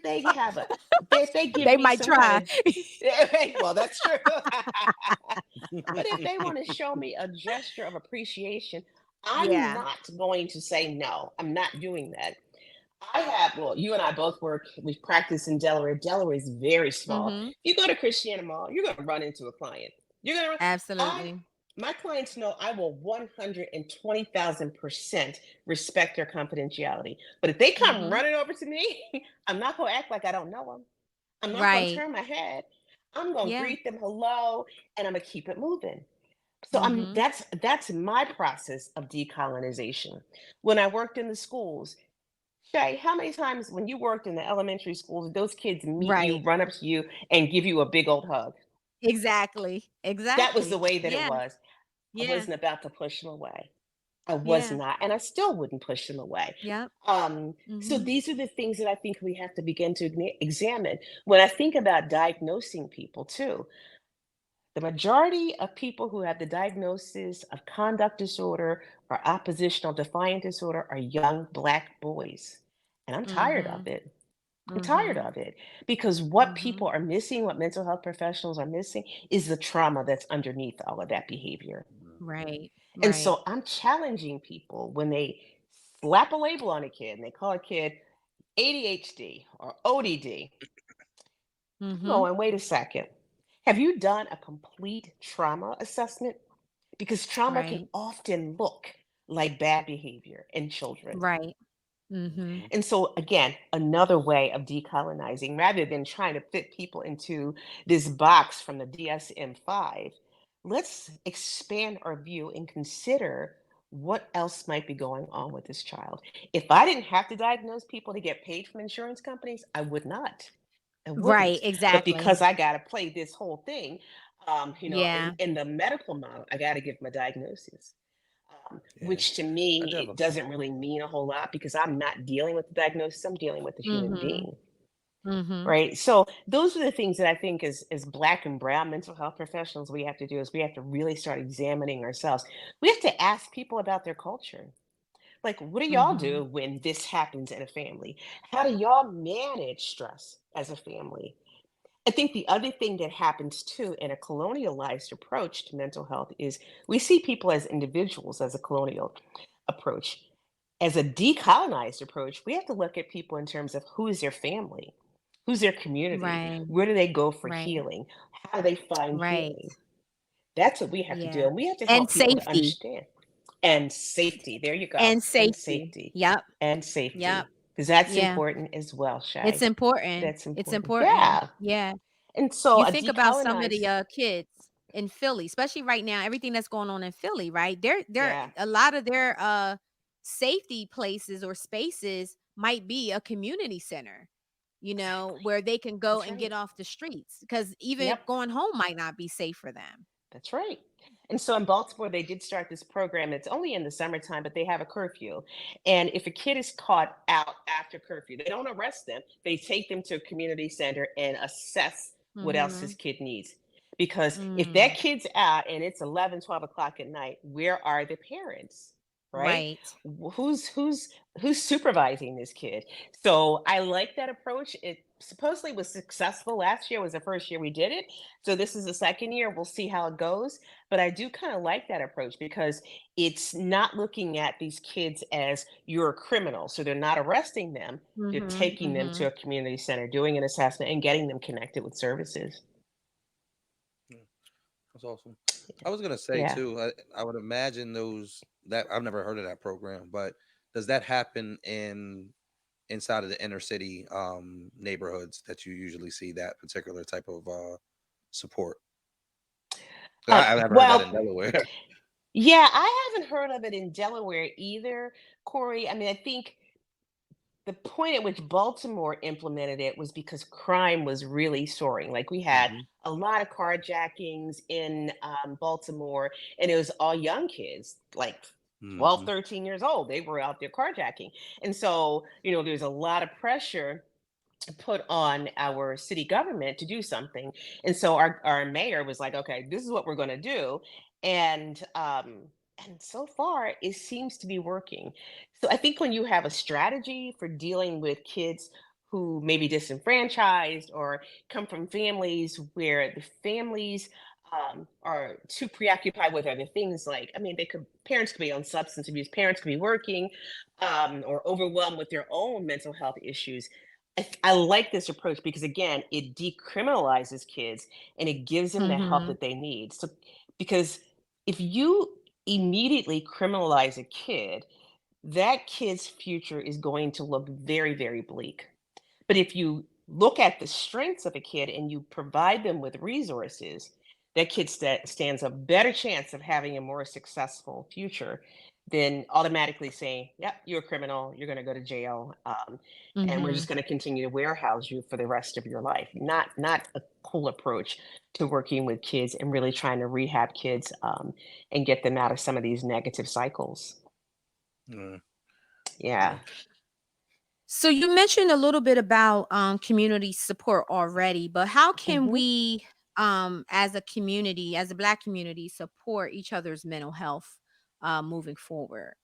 if they give They me might some kind try. of, well, that's true. But if they want to show me a gesture of appreciation, I'm Yeah. not going to say no. I'm not doing that. Well, you and I both we practice in Delaware. Delaware is very small. Mhm. You go to Christiana Mall, you're going to run into a client. You're going to, I, Absolutely. my clients know I will 120,000% respect their confidentiality. But if they come Mhm. running over to me, I'm not going to act like I don't know them. I'm not going to Right. turn my head. I'm going to Yeah. greet them hello and I'm going to keep it moving. So Mhm. that's my process of decolonization. When I worked in the schools, Shay, how many times when you worked in the elementary schools, those kids meet you, Right. run up to you, and give you a big old hug? Exactly. That was the Exactly. way that it Yeah. was. I Yeah. wasn't about to push them away. I was Yeah. not, and I still wouldn't push them away. Yep. So Mhm. these are the things that I think we have to begin to examine. When I think about diagnosing people too, the majority of people who have the diagnosis of conduct disorder or oppositional defiant disorder are young Black boys. And I'm tired of Mhm. it. I'm tired Mhm. of it because what Mhm. people are missing, what mental health professionals are missing, is the trauma that's underneath all of that behavior. Right. And Right. so I'm challenging people when they slap a label on a kid and they call a kid ADHD or ODD. I'm Mhm. going, wait a second. Have you done a complete trauma assessment? Because trauma can Right. often look like bad behavior in children. Right. Mhm. Mhm. And so, again, another way of decolonizing, rather than trying to fit people into this box from the DSM 5, let's expand our view and consider what else might be going on with this child. If I didn't have to diagnose people to get paid from insurance companies, I would not. I Right. wouldn't. But Exactly. because I got to play this whole thing, Yeah. in the medical model, I got to give my diagnosis, Yeah, which to I do me have it a. doesn't really mean a whole lot because I'm not dealing with the diagnosis. I'm dealing with the human Mhm. being, Mhm. right? So those are the things that I think as Black and Brown mental health professionals we have to do is we have to really start examining ourselves. We have to ask people about their culture. Like, what do y'all Mhm. do when this happens in a family? How do y'all manage stress as a family? I think the other thing that happens too in a colonialized approach to mental health is we see people as individuals as a colonial approach. As a decolonized approach, we have to look at people in terms of who is their family, who's their community, Right. where do they go for Right. healing, how do they find Right. healing. That's what we have to do. Yeah. And we have to And help people to safety. understand. And safety. There you go. And And safety. safety. Yep. And Yep. safety. Because that's Yeah. important as well, It's Shay. important. That's It's important. important. Yeah. Yeah. And so You a think about some of decolonized, the kids in Philly, especially right now, everything that's going on in Philly, right? They're yeah, a lot of their safety places or spaces might be a community center, exactly. where they can go That's and get right. off the streets because even Yep. going home might not be safe for them. That's right. And so in Baltimore, they did start this program. It's only in the summertime, but they have a curfew. And if a kid is caught out after curfew, they don't arrest them. They take them to a community center and assess what else this Mhm. kid needs. Because if that Mm. kid's out and it's 11, 12 o'clock at night, where are the parents? Right? Right. Who's supervising this kid? So I like that approach. It supposedly was successful. Last year was the first year we did it. So this is the second year. We'll see how it goes. But I do kind of like that approach because it's not looking at these kids as you're a criminal. So they're not arresting them. They're Mhm. taking them to Mhm. a community center, doing an assessment, and getting them connected with services. Yeah, that's awesome. I was gonna say Yeah. too. I would imagine those that I've never heard of that program, but does that happen inside of the inner city neighborhoods that you usually see that particular type of support? 'Cause Uh, I've never heard that in well, Delaware. yeah, I haven't heard of it in Delaware either, Corey. I mean, I think the point at which Baltimore implemented it was because crime was really soaring. Like we had Hmm. a lot of carjackings in Baltimore, and it was all young kids, like 12, Hmm. 13 years old. They were out there carjacking. And so, there's a lot of pressure put on our city government to do something. And so our mayor was like, okay, this is what we're going to do. And so far it seems to be working. So I think when you have a strategy for dealing with kids who may be disenfranchised or come from families where the families are too preoccupied with other things, like, I mean, parents could be on substance abuse, parents could be working, or overwhelmed with their own mental health issues. I like this approach because again, it decriminalizes kids and it gives them the help Mhm. that they need. So, because if you immediately criminalize a kid, that kid's future is going to look very, very bleak. But if you look at the strengths of a kid and you provide them with resources, that kid stands a better chance of having a more successful future than automatically saying, "Yep, you're a criminal. You're going to go to jail, and we're just Mhm. going to continue to warehouse you for the rest of your life." Not a cool approach to working with kids and really trying to rehab kids, and get them out of some of these negative cycles. Mm, Yeah. yeah. So you mentioned a little bit about community support already, but how can Mhm. we as a community, as a Black community, support each other's mental health moving forward?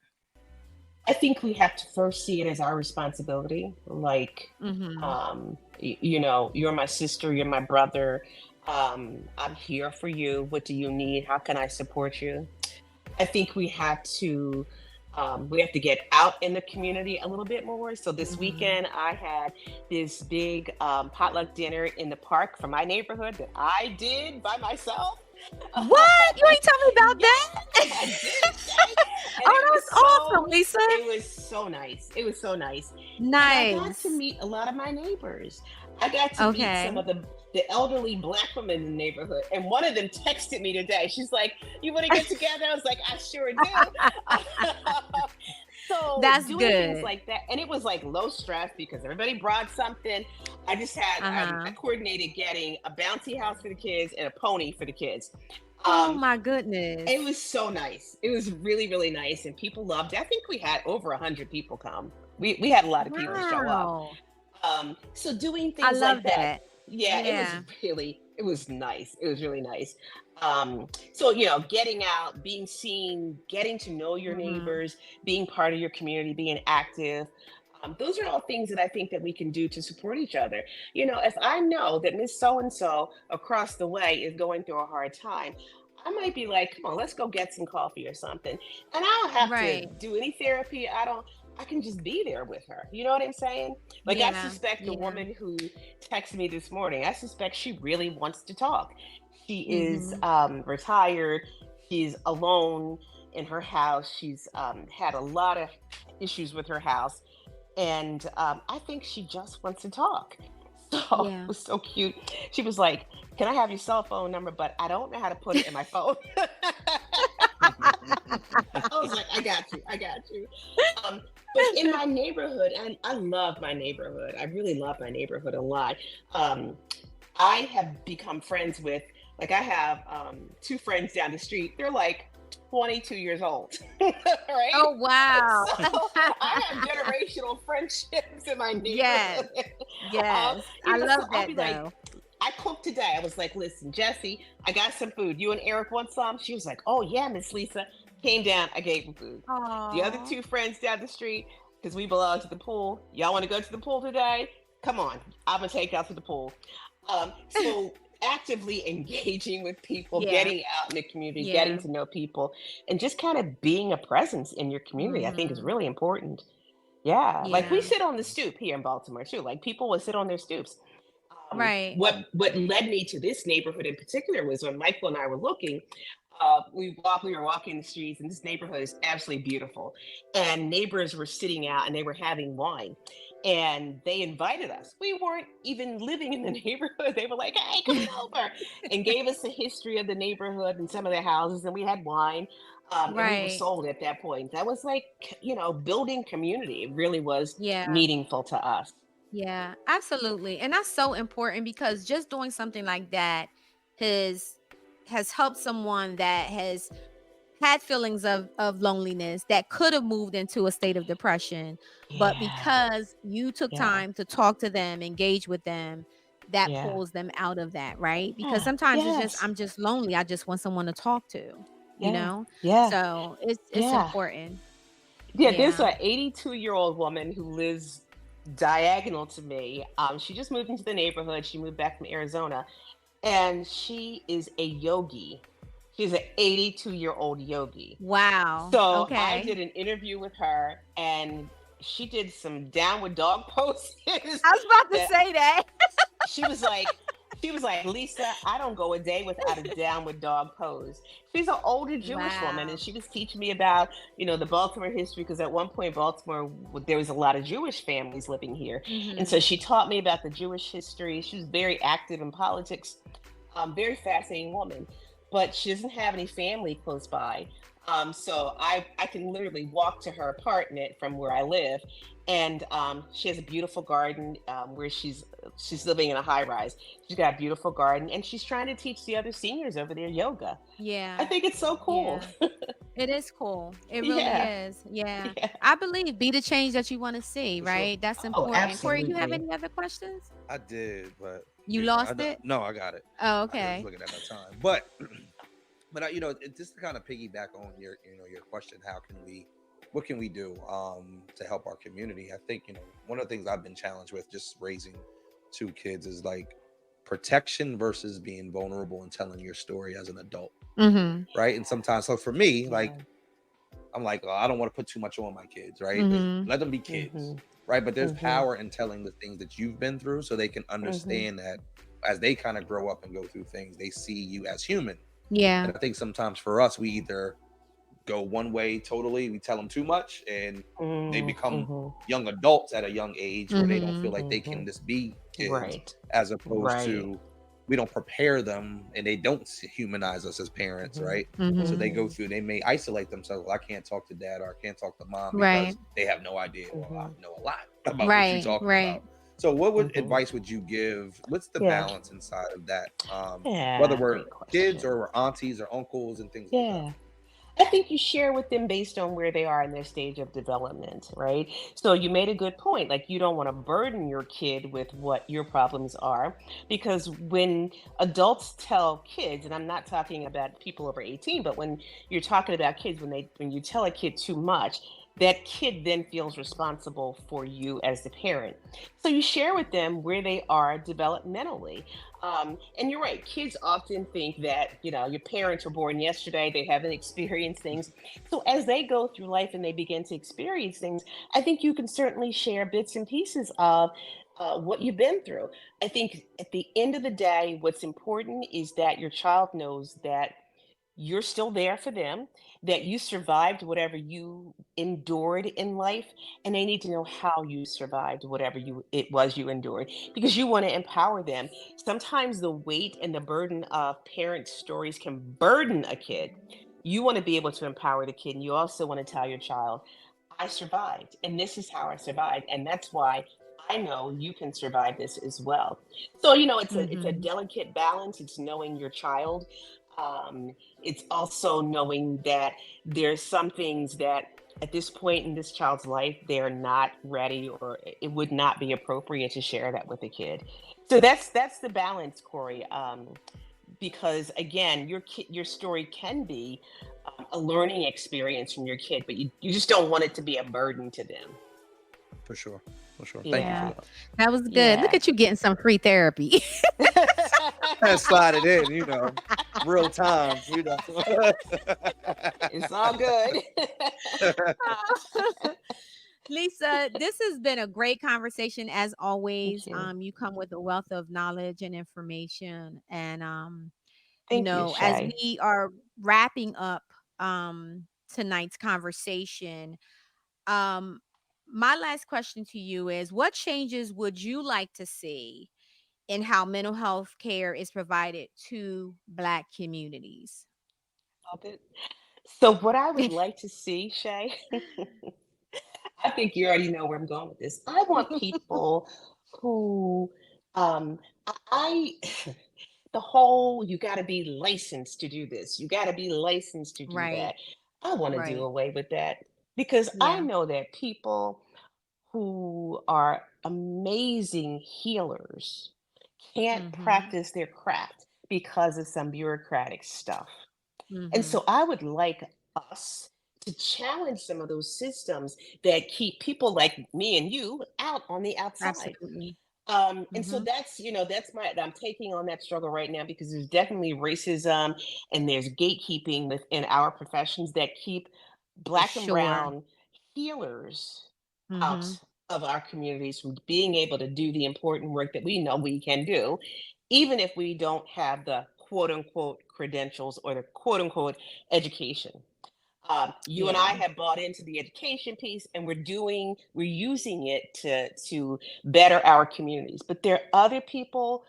I think we have to first see it as our responsibility. Like, Mhm. you're my sister, you're my brother. I'm here for you. What do you need? How can I support you? I think we have to get out in the community a little bit more. So this Mhm. weekend, I had this big potluck dinner in the park from my neighborhood that I did by myself. What? You ain't tell me about Yeah, that? I did, okay? And Oh, that's awesome, Lisa. it was so nice. It was so nice. And I got to Nice. meet a lot of my neighbors. I got to meet some Okay. of the elderly Black women in the neighborhood. And one of them texted me today. She's like, "You want to get together?" I was like, "I sure do." So That's doing things good. like that, and it was like low stress because everybody brought something. I Uh-huh. coordinated getting a bouncy house for the kids and a pony for the kids. Oh Um, my goodness. it was so nice. It was really, really nice, and people loved it. I think we had over 100 people come. We had a lot of people show up. Wow. So doing I things love like that, that. yeah, Yeah. it was nice. It was really nice. So getting out, being seen, getting to know your Mhm. neighbors, being part of your community, being active. Those are all things that I think that we can do to support each other. If I know that Miss So and So across the way is going through a hard time, I might be like, "Come on, let's go get some coffee or something." And I don't have to Right. do any therapy. I can just be there with her. You know what I'm saying? Like, I Yeah. suspect the Yeah. woman who texted me this morning, I suspect she really wants to talk. She is Mhm. retired. She's alone in her house. She's had a lot of issues with her house. And I think she just wants to talk. So it Yeah. was so cute. She was like, "Can I have your cell phone number? But I don't know how to put it in my phone." I was like, "I got you. I got you." Um, but in my neighborhood, and I love my neighborhood. I really love my neighborhood a lot. Um, I have become friends with, like, I have two friends down the street. They're like 22 years old, right? Oh, wow. So I have generational friendships in my Yes. neighborhood. Yes. I So love I'll that be like, though. I cooked today. I was like, "Listen, Jesse, I got some food. You and Eric want some?" She was like, "Oh yeah, Miss Lisa." Came down, I gave him food. The other Aw. two friends down the street, because we belong to the pool. "Y'all want to go to the pool today? Come on, I'm gonna take y'all to the pool." So actively engaging with people, Yeah. getting out in the community, getting Yeah. to know people, and just kind of being a presence in your community, I think is Mhm. really important. Yeah, like we Yeah. sit on the stoop here in Baltimore too. Like people will sit on their stoops. Right. What led me to this neighborhood in particular was when Michael and I were looking. We were walking the streets, and this neighborhood is absolutely beautiful. And neighbors were sitting out, and they were having wine, and they invited us. We weren't even living in the neighborhood. They were like, "Hey, come on over," and gave us a history of the neighborhood and some of the houses, and we had wine. And we were Right. sold at that point. That was like, building community. It really was Yeah. meaningful to us. Yeah, absolutely. And that's so important because just doing something like that has has helped someone that has had feelings of loneliness that could have moved into a state of depression, but Yeah, because you took yeah, time to talk to them, engage with them, that yeah, pulls them out of that, right? Because yeah, sometimes it's just yes, I'm just lonely. I just want someone to talk to, you yeah, know? yeah, So, it's yeah. important. Yeah, there's Yeah. an 82-year-old woman who lives diagonal to me. She just moved into the neighborhood. She moved back from Arizona, and she is a yogi. She's an 82-year-old yogi. Wow. So I Okay. did an interview with her, and she did some downward dog poses I was about to that say that. she was like "Lisa, I don't go a day without a downward dog pose." She's an older Jewish woman, and Wow. she was teaching me about, the Baltimore history, because at one point Baltimore, there was a lot of Jewish families living here. And so Mhm. she taught me about the Jewish history. She was very active in politics. Very fascinating woman, but she doesn't have any family close by. So I can literally walk to her apartment from where I live, and she has a beautiful garden where she's living in a high rise. She's got a beautiful garden, and she's trying to teach the other seniors over there yoga. I Yeah. think it's so cool. Yeah. It is cool. It really Yeah, is. Yeah. yeah. I believe be the change that you want to see, For sure. right? That's Oh, important. Corey, you have absolutely. any other questions? I did, but You lost it? no, I got it. Oh, I was okay. looking at my time, but just to kind of piggyback on your question, what can we do to help our community? I think one of the things I've been challenged with just raising two kids is like protection versus being vulnerable and telling your story as an adult, Mm-hmm. right? And sometimes, so for me, like Yeah. I'm like, oh, I don't want to put too much on my kids, right? Mm-hmm. Let them be kids, Mhm. right? But there's Mhm. power in telling the things that you've been through so they can Mhm. understand that as they kind of grow up and go through things, they see you as human. Yeah. And I think sometimes for us, we either go one way totally, we tell them too much, and they Mhm. become Mhm. young adults at a young age where they don't feel Mm-hmm. like they can Mhm. just be kids, Right. as opposed Right. to we don't prepare them and they don't humanize us as parents, Mhm. right? So Mm-hmm. they go Mhm. through, they may isolate themselves. Well, I can't talk to dad or I can't talk to mom Right. because they have no idea. Well, I Mhm. know a lot about what you're Right. talking Right. about. So what Mhm. advice would you give? What's the Yeah. balance inside of that? Whether Yeah. we're Great kids question. or we're aunties or uncles and things like that. Yeah. I think you share with them based on where they are in their stage of development, right? So you made a good point. Like, you don't want to burden your kid with what your problems are, because when adults tell kids, and I'm not talking about people over 18, but when you're talking about kids, when you tell a kid too much, that kid then feels responsible for you as the parent. So you share with them where they are developmentally. And you're right, kids often think that, your parents were born yesterday, they haven't experienced things. So as they go through life and they begin to experience things, I think you can certainly share bits and pieces of what you've been through. I think at the end of the day, what's important is that your child knows that you're still there for them, that you survived whatever you endured in life, and they need to know how you survived whatever it was you endured, because you want to empower them. Sometimes the weight and the burden of parent stories can burden a kid. You want to be able to empower the kid, and you also want to tell your child, I survived, and this is how I survived, and that's why I know you can survive this as well. So, it's a Mm-hmm. delicate balance. It's knowing your child. Um, it's also knowing that there's some things that at this point in this child's life, they're not ready, or it would not be appropriate to share that with a kid. So that's the balance, Corey. Because again, your story can be a learning experience from your kid, but you just don't want it to be a burden to them. For sure. For sure. Thank you for Yeah. Yeah, that. That was good. Look yeah. at you getting some free therapy. Slide it in, real time, It's all good. Lisa, this has been a great conversation as Thank always. you. You come with a wealth of knowledge and information, and Thank you, as Shay. we are wrapping up tonight's conversation, um, my last question to you is: what changes would you like to see in how mental health care is provided to Black communities? Love it. So, what I would like to see, Shay, I think you already know where I'm going with this. I want people who, um, I, the whole, you got to be licensed to do this, you got to be licensed to do Right, that. I want to do right. away with that, because I Yeah. know that people who are amazing healers can't Mhm. practice their craft because of some bureaucratic stuff. And Mhm. so I would like us to challenge some of those systems that keep people like me and you out on the outside. Absolutely. And so Mhm. I'm taking on that struggle right now, because there's definitely racism and there's gatekeeping within our professions that keep For Black and sure. brown healers out Mhm. of our communities from being able to do the important work that we know we can do, even if we don't have the quote unquote credentials or the quote unquote education. You and I Yeah. have bought into the education piece, and we're using it to better our communities. But there are other people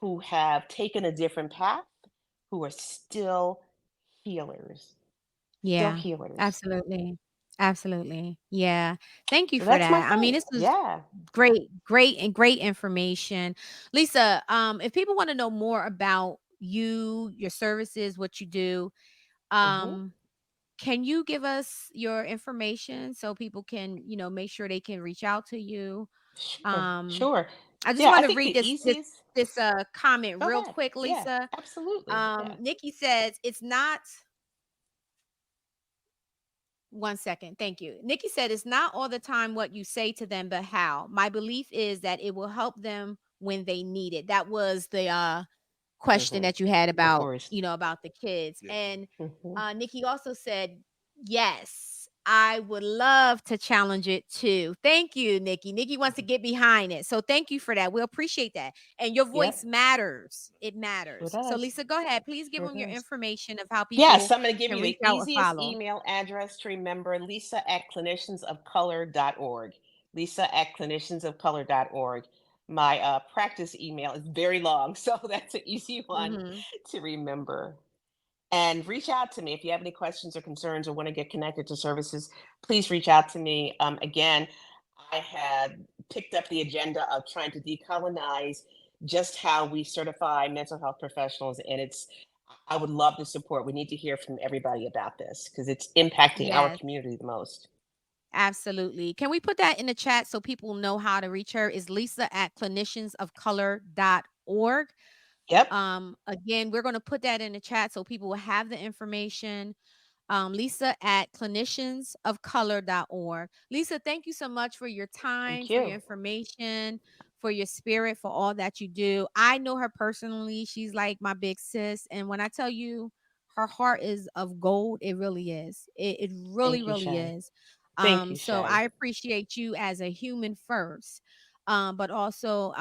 who have taken a different path, who are still healers, still Yeah, healers. absolutely. Absolutely. Yeah. Thank you So for that's my that. I mean, thing. this was Yeah. great information. Lisa, if people want to know more about you, your services, what you do, Hmm. um, can you give us your information so people can, make sure they can reach out to you? Sure. Um, Sure. I just Yeah, I want to think read the this easiest. comment Go real ahead. quick, Yeah, Lisa. absolutely. Yeah. Nikki says it's not. One second. Thank you. Nikki said, it's not all the time what you say to them, but how. My belief is that it will help them when they need it. That was the question Hmm. that you had Of about, course. about the kids. Yeah. And Hmm. Nikki also said, yes, I would love to challenge it too. Thank you, Nikki. Nikki wants to get behind it. So thank you for that. We appreciate that. And your voice Yep. matters. It Sure matters. So does. Lisa, go ahead. Please give Sure them your does. information of how Yes, people I'm going to give can you reach the out or easiest follow. email address to remember, Lisa at cliniciansofcolor.org. Lisa at cliniciansofcolor.org. My practice email is very long, so that's an easy one Mm-hmm. to remember. And reach out to me if you have any questions or concerns or want to get connected to services. Please reach out to me. Again, I had picked up the agenda of trying to decolonize just how we certify mental health professionals, and I would love the support. We need to hear from everybody about this because it's impacting our Yes. community the most. Absolutely. Can we put that in the chat so people know how to reach her? Is Lisa at cliniciansofcolor.org. Yep. Again, we're going to put that in the chat so people will have the information. Lisa at cliniciansofcolor.org. Lisa, thank you so much for your time, Thank for your you. information, for your spirit, for all that you do. I know her personally. She's like my big sis. And when I tell you her heart is of gold, it really is. It really, Thank you, really Shay. is. Thank you, So Shay. I appreciate you as a human first. But also,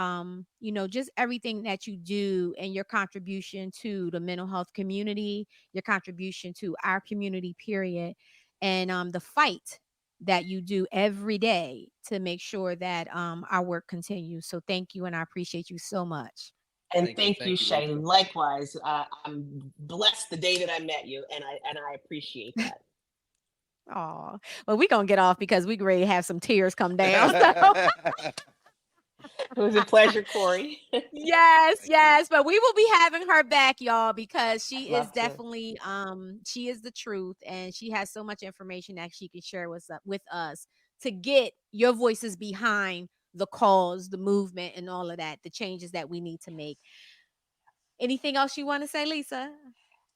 just everything that you do and your contribution to the mental health community, your contribution to our community, period, and the fight that you do every day to make sure that our work continues. So thank you, and I appreciate you so much. And thank you, Thank you, Shay. Lisa. Likewise, I'm blessed the day that I met you, and I appreciate that. Oh, well, we're gonna get off because we ready to have some tears come down. So It was a pleasure, Corey. yes, Thank you. yes, but we will be having her back, y'all, because I'd she is love to. definitely she is the truth, and she has so much information that she can share with us to get your voices behind the cause, the movement, and all of that, the changes that we need to make. Anything else you want to say, Lisa?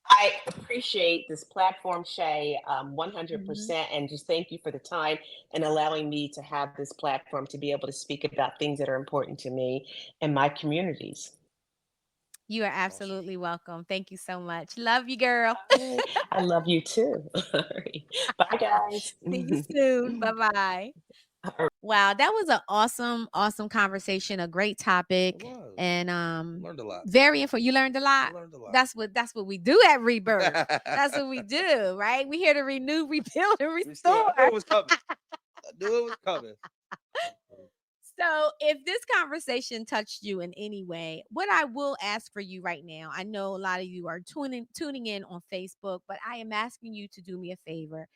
I appreciate this platform, Shay, Mhm. 100%. And just thank you for the time and allowing me to have this platform to be able to speak about things that are important to me and my communities. You are Awesome. absolutely welcome. Thank you so much. Love you, girl. All right. I love you too. All right. Bye, guys. See you soon. Bye bye. Wow, that was an awesome conversation, a great It topic, was. and Learned a lot. very info. You learned a I lot. learned a lot. That's what we do at Rebirth. That's what we do, right? We here to renew, rebuild, and Restore. I restore. knew it was coming. I knew it was coming. So, if this conversation touched you in any way, what I will ask for you right now, I know a lot of you are tuning in on Facebook, but I am asking you to do me a favor.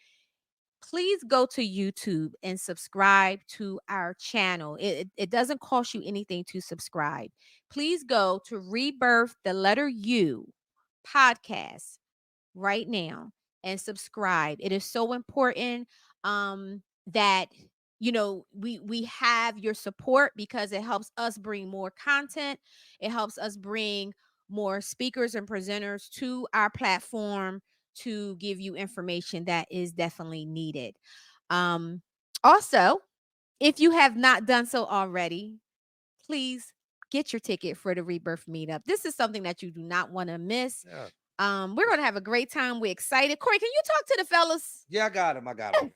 Please go to YouTube and subscribe to our channel. It doesn't cost you anything to subscribe. Please go to Rebirth, the letter U podcast right now and subscribe. It is so important that we have your support because it helps us bring more content. It helps us bring more speakers and presenters to our platform to give you information that is definitely needed. Um Also, if you have not done so already, please get your ticket for the Rebirth meetup. This is something that you do not want to miss. Yeah. We're gonna have a great time. We're excited. Corey, can you talk to the fellas? Yeah, I got him. I got him.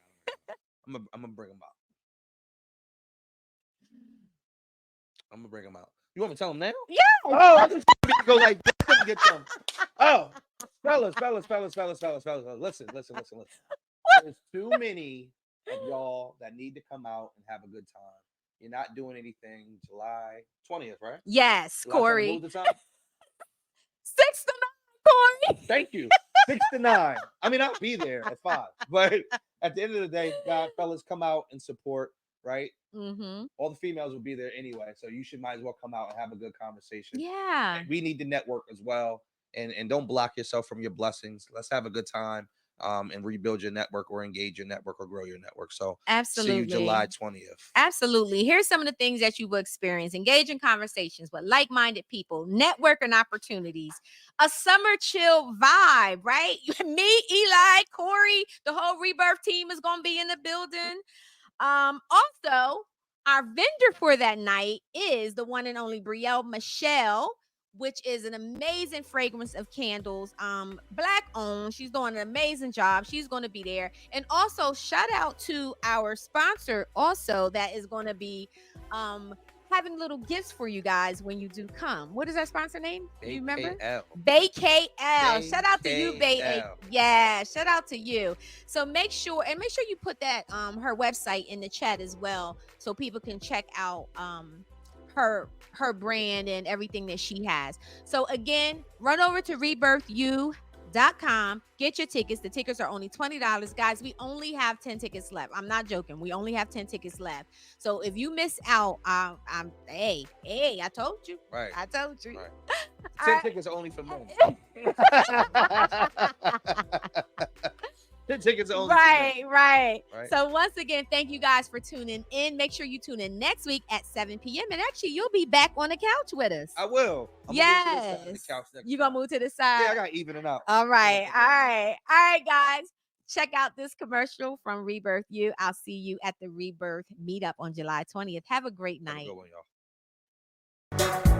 I'm gonna bring him out. I'm gonna bring him out. You want me to tell him now? Yeah. Oh, I just need to go like this and get them. Oh, fellas. Listen. There's too many of y'all that need to come out and have a good time. You're not doing anything July 20th, right? Yes, July 20th. What Corey. was the time? 6 to 9, Corey. Thank you. 6 to 9. I mean, I'll be there at 5. But at the end of the day, God, fellas, come out and support, right? All the females will be there anyway. So you might as well come out and have a good conversation. Yeah. And we need to network as well. And don't block yourself from your blessings. Let's have a good time. And rebuild your network or engage your network or grow your network. So absolutely. See you July 20th. Absolutely. Here's some of the things that you will experience. Engage in conversations with like-minded people, networking opportunities, a summer chill vibe, right? Me, Eli, Corey, the whole Rebirth team is going to be in the building. Also, our vendor for that night is the one and only Brielle Michelle, which is an amazing fragrance of candles, Black owned. She's doing an amazing job. She's going to be there. And also shout out to our sponsor also that is going to be having little gifts for you guys when you do come. What is our sponsor name? Do you remember? BayKL. Shout out to you, Bay. Yeah, shout out to you. So make sure you put that her website in the chat as well, so people can check out her brand and everything that she has. So again, run over to rebirthu.com, get your tickets. The tickets are only $20. Guys, we only have 10 tickets left. I'm not joking. We only have 10 tickets left. So if you miss out, hey, I told you. Right. I told you. Right. 10 tickets are only for men. 10 tickets are only right. for men. Right. So once again, thank you guys for tuning in. Make sure you tune in next week at 7 p.m. And actually, you'll be back on the couch with us. I will. Yes. You gonna move to the side? Yeah, I gotta even it out. All right, guys. Check out this commercial from Rebirth You. I'll see you at the Rebirth meetup on July 20th. Have a great night. Have a good one, y'all.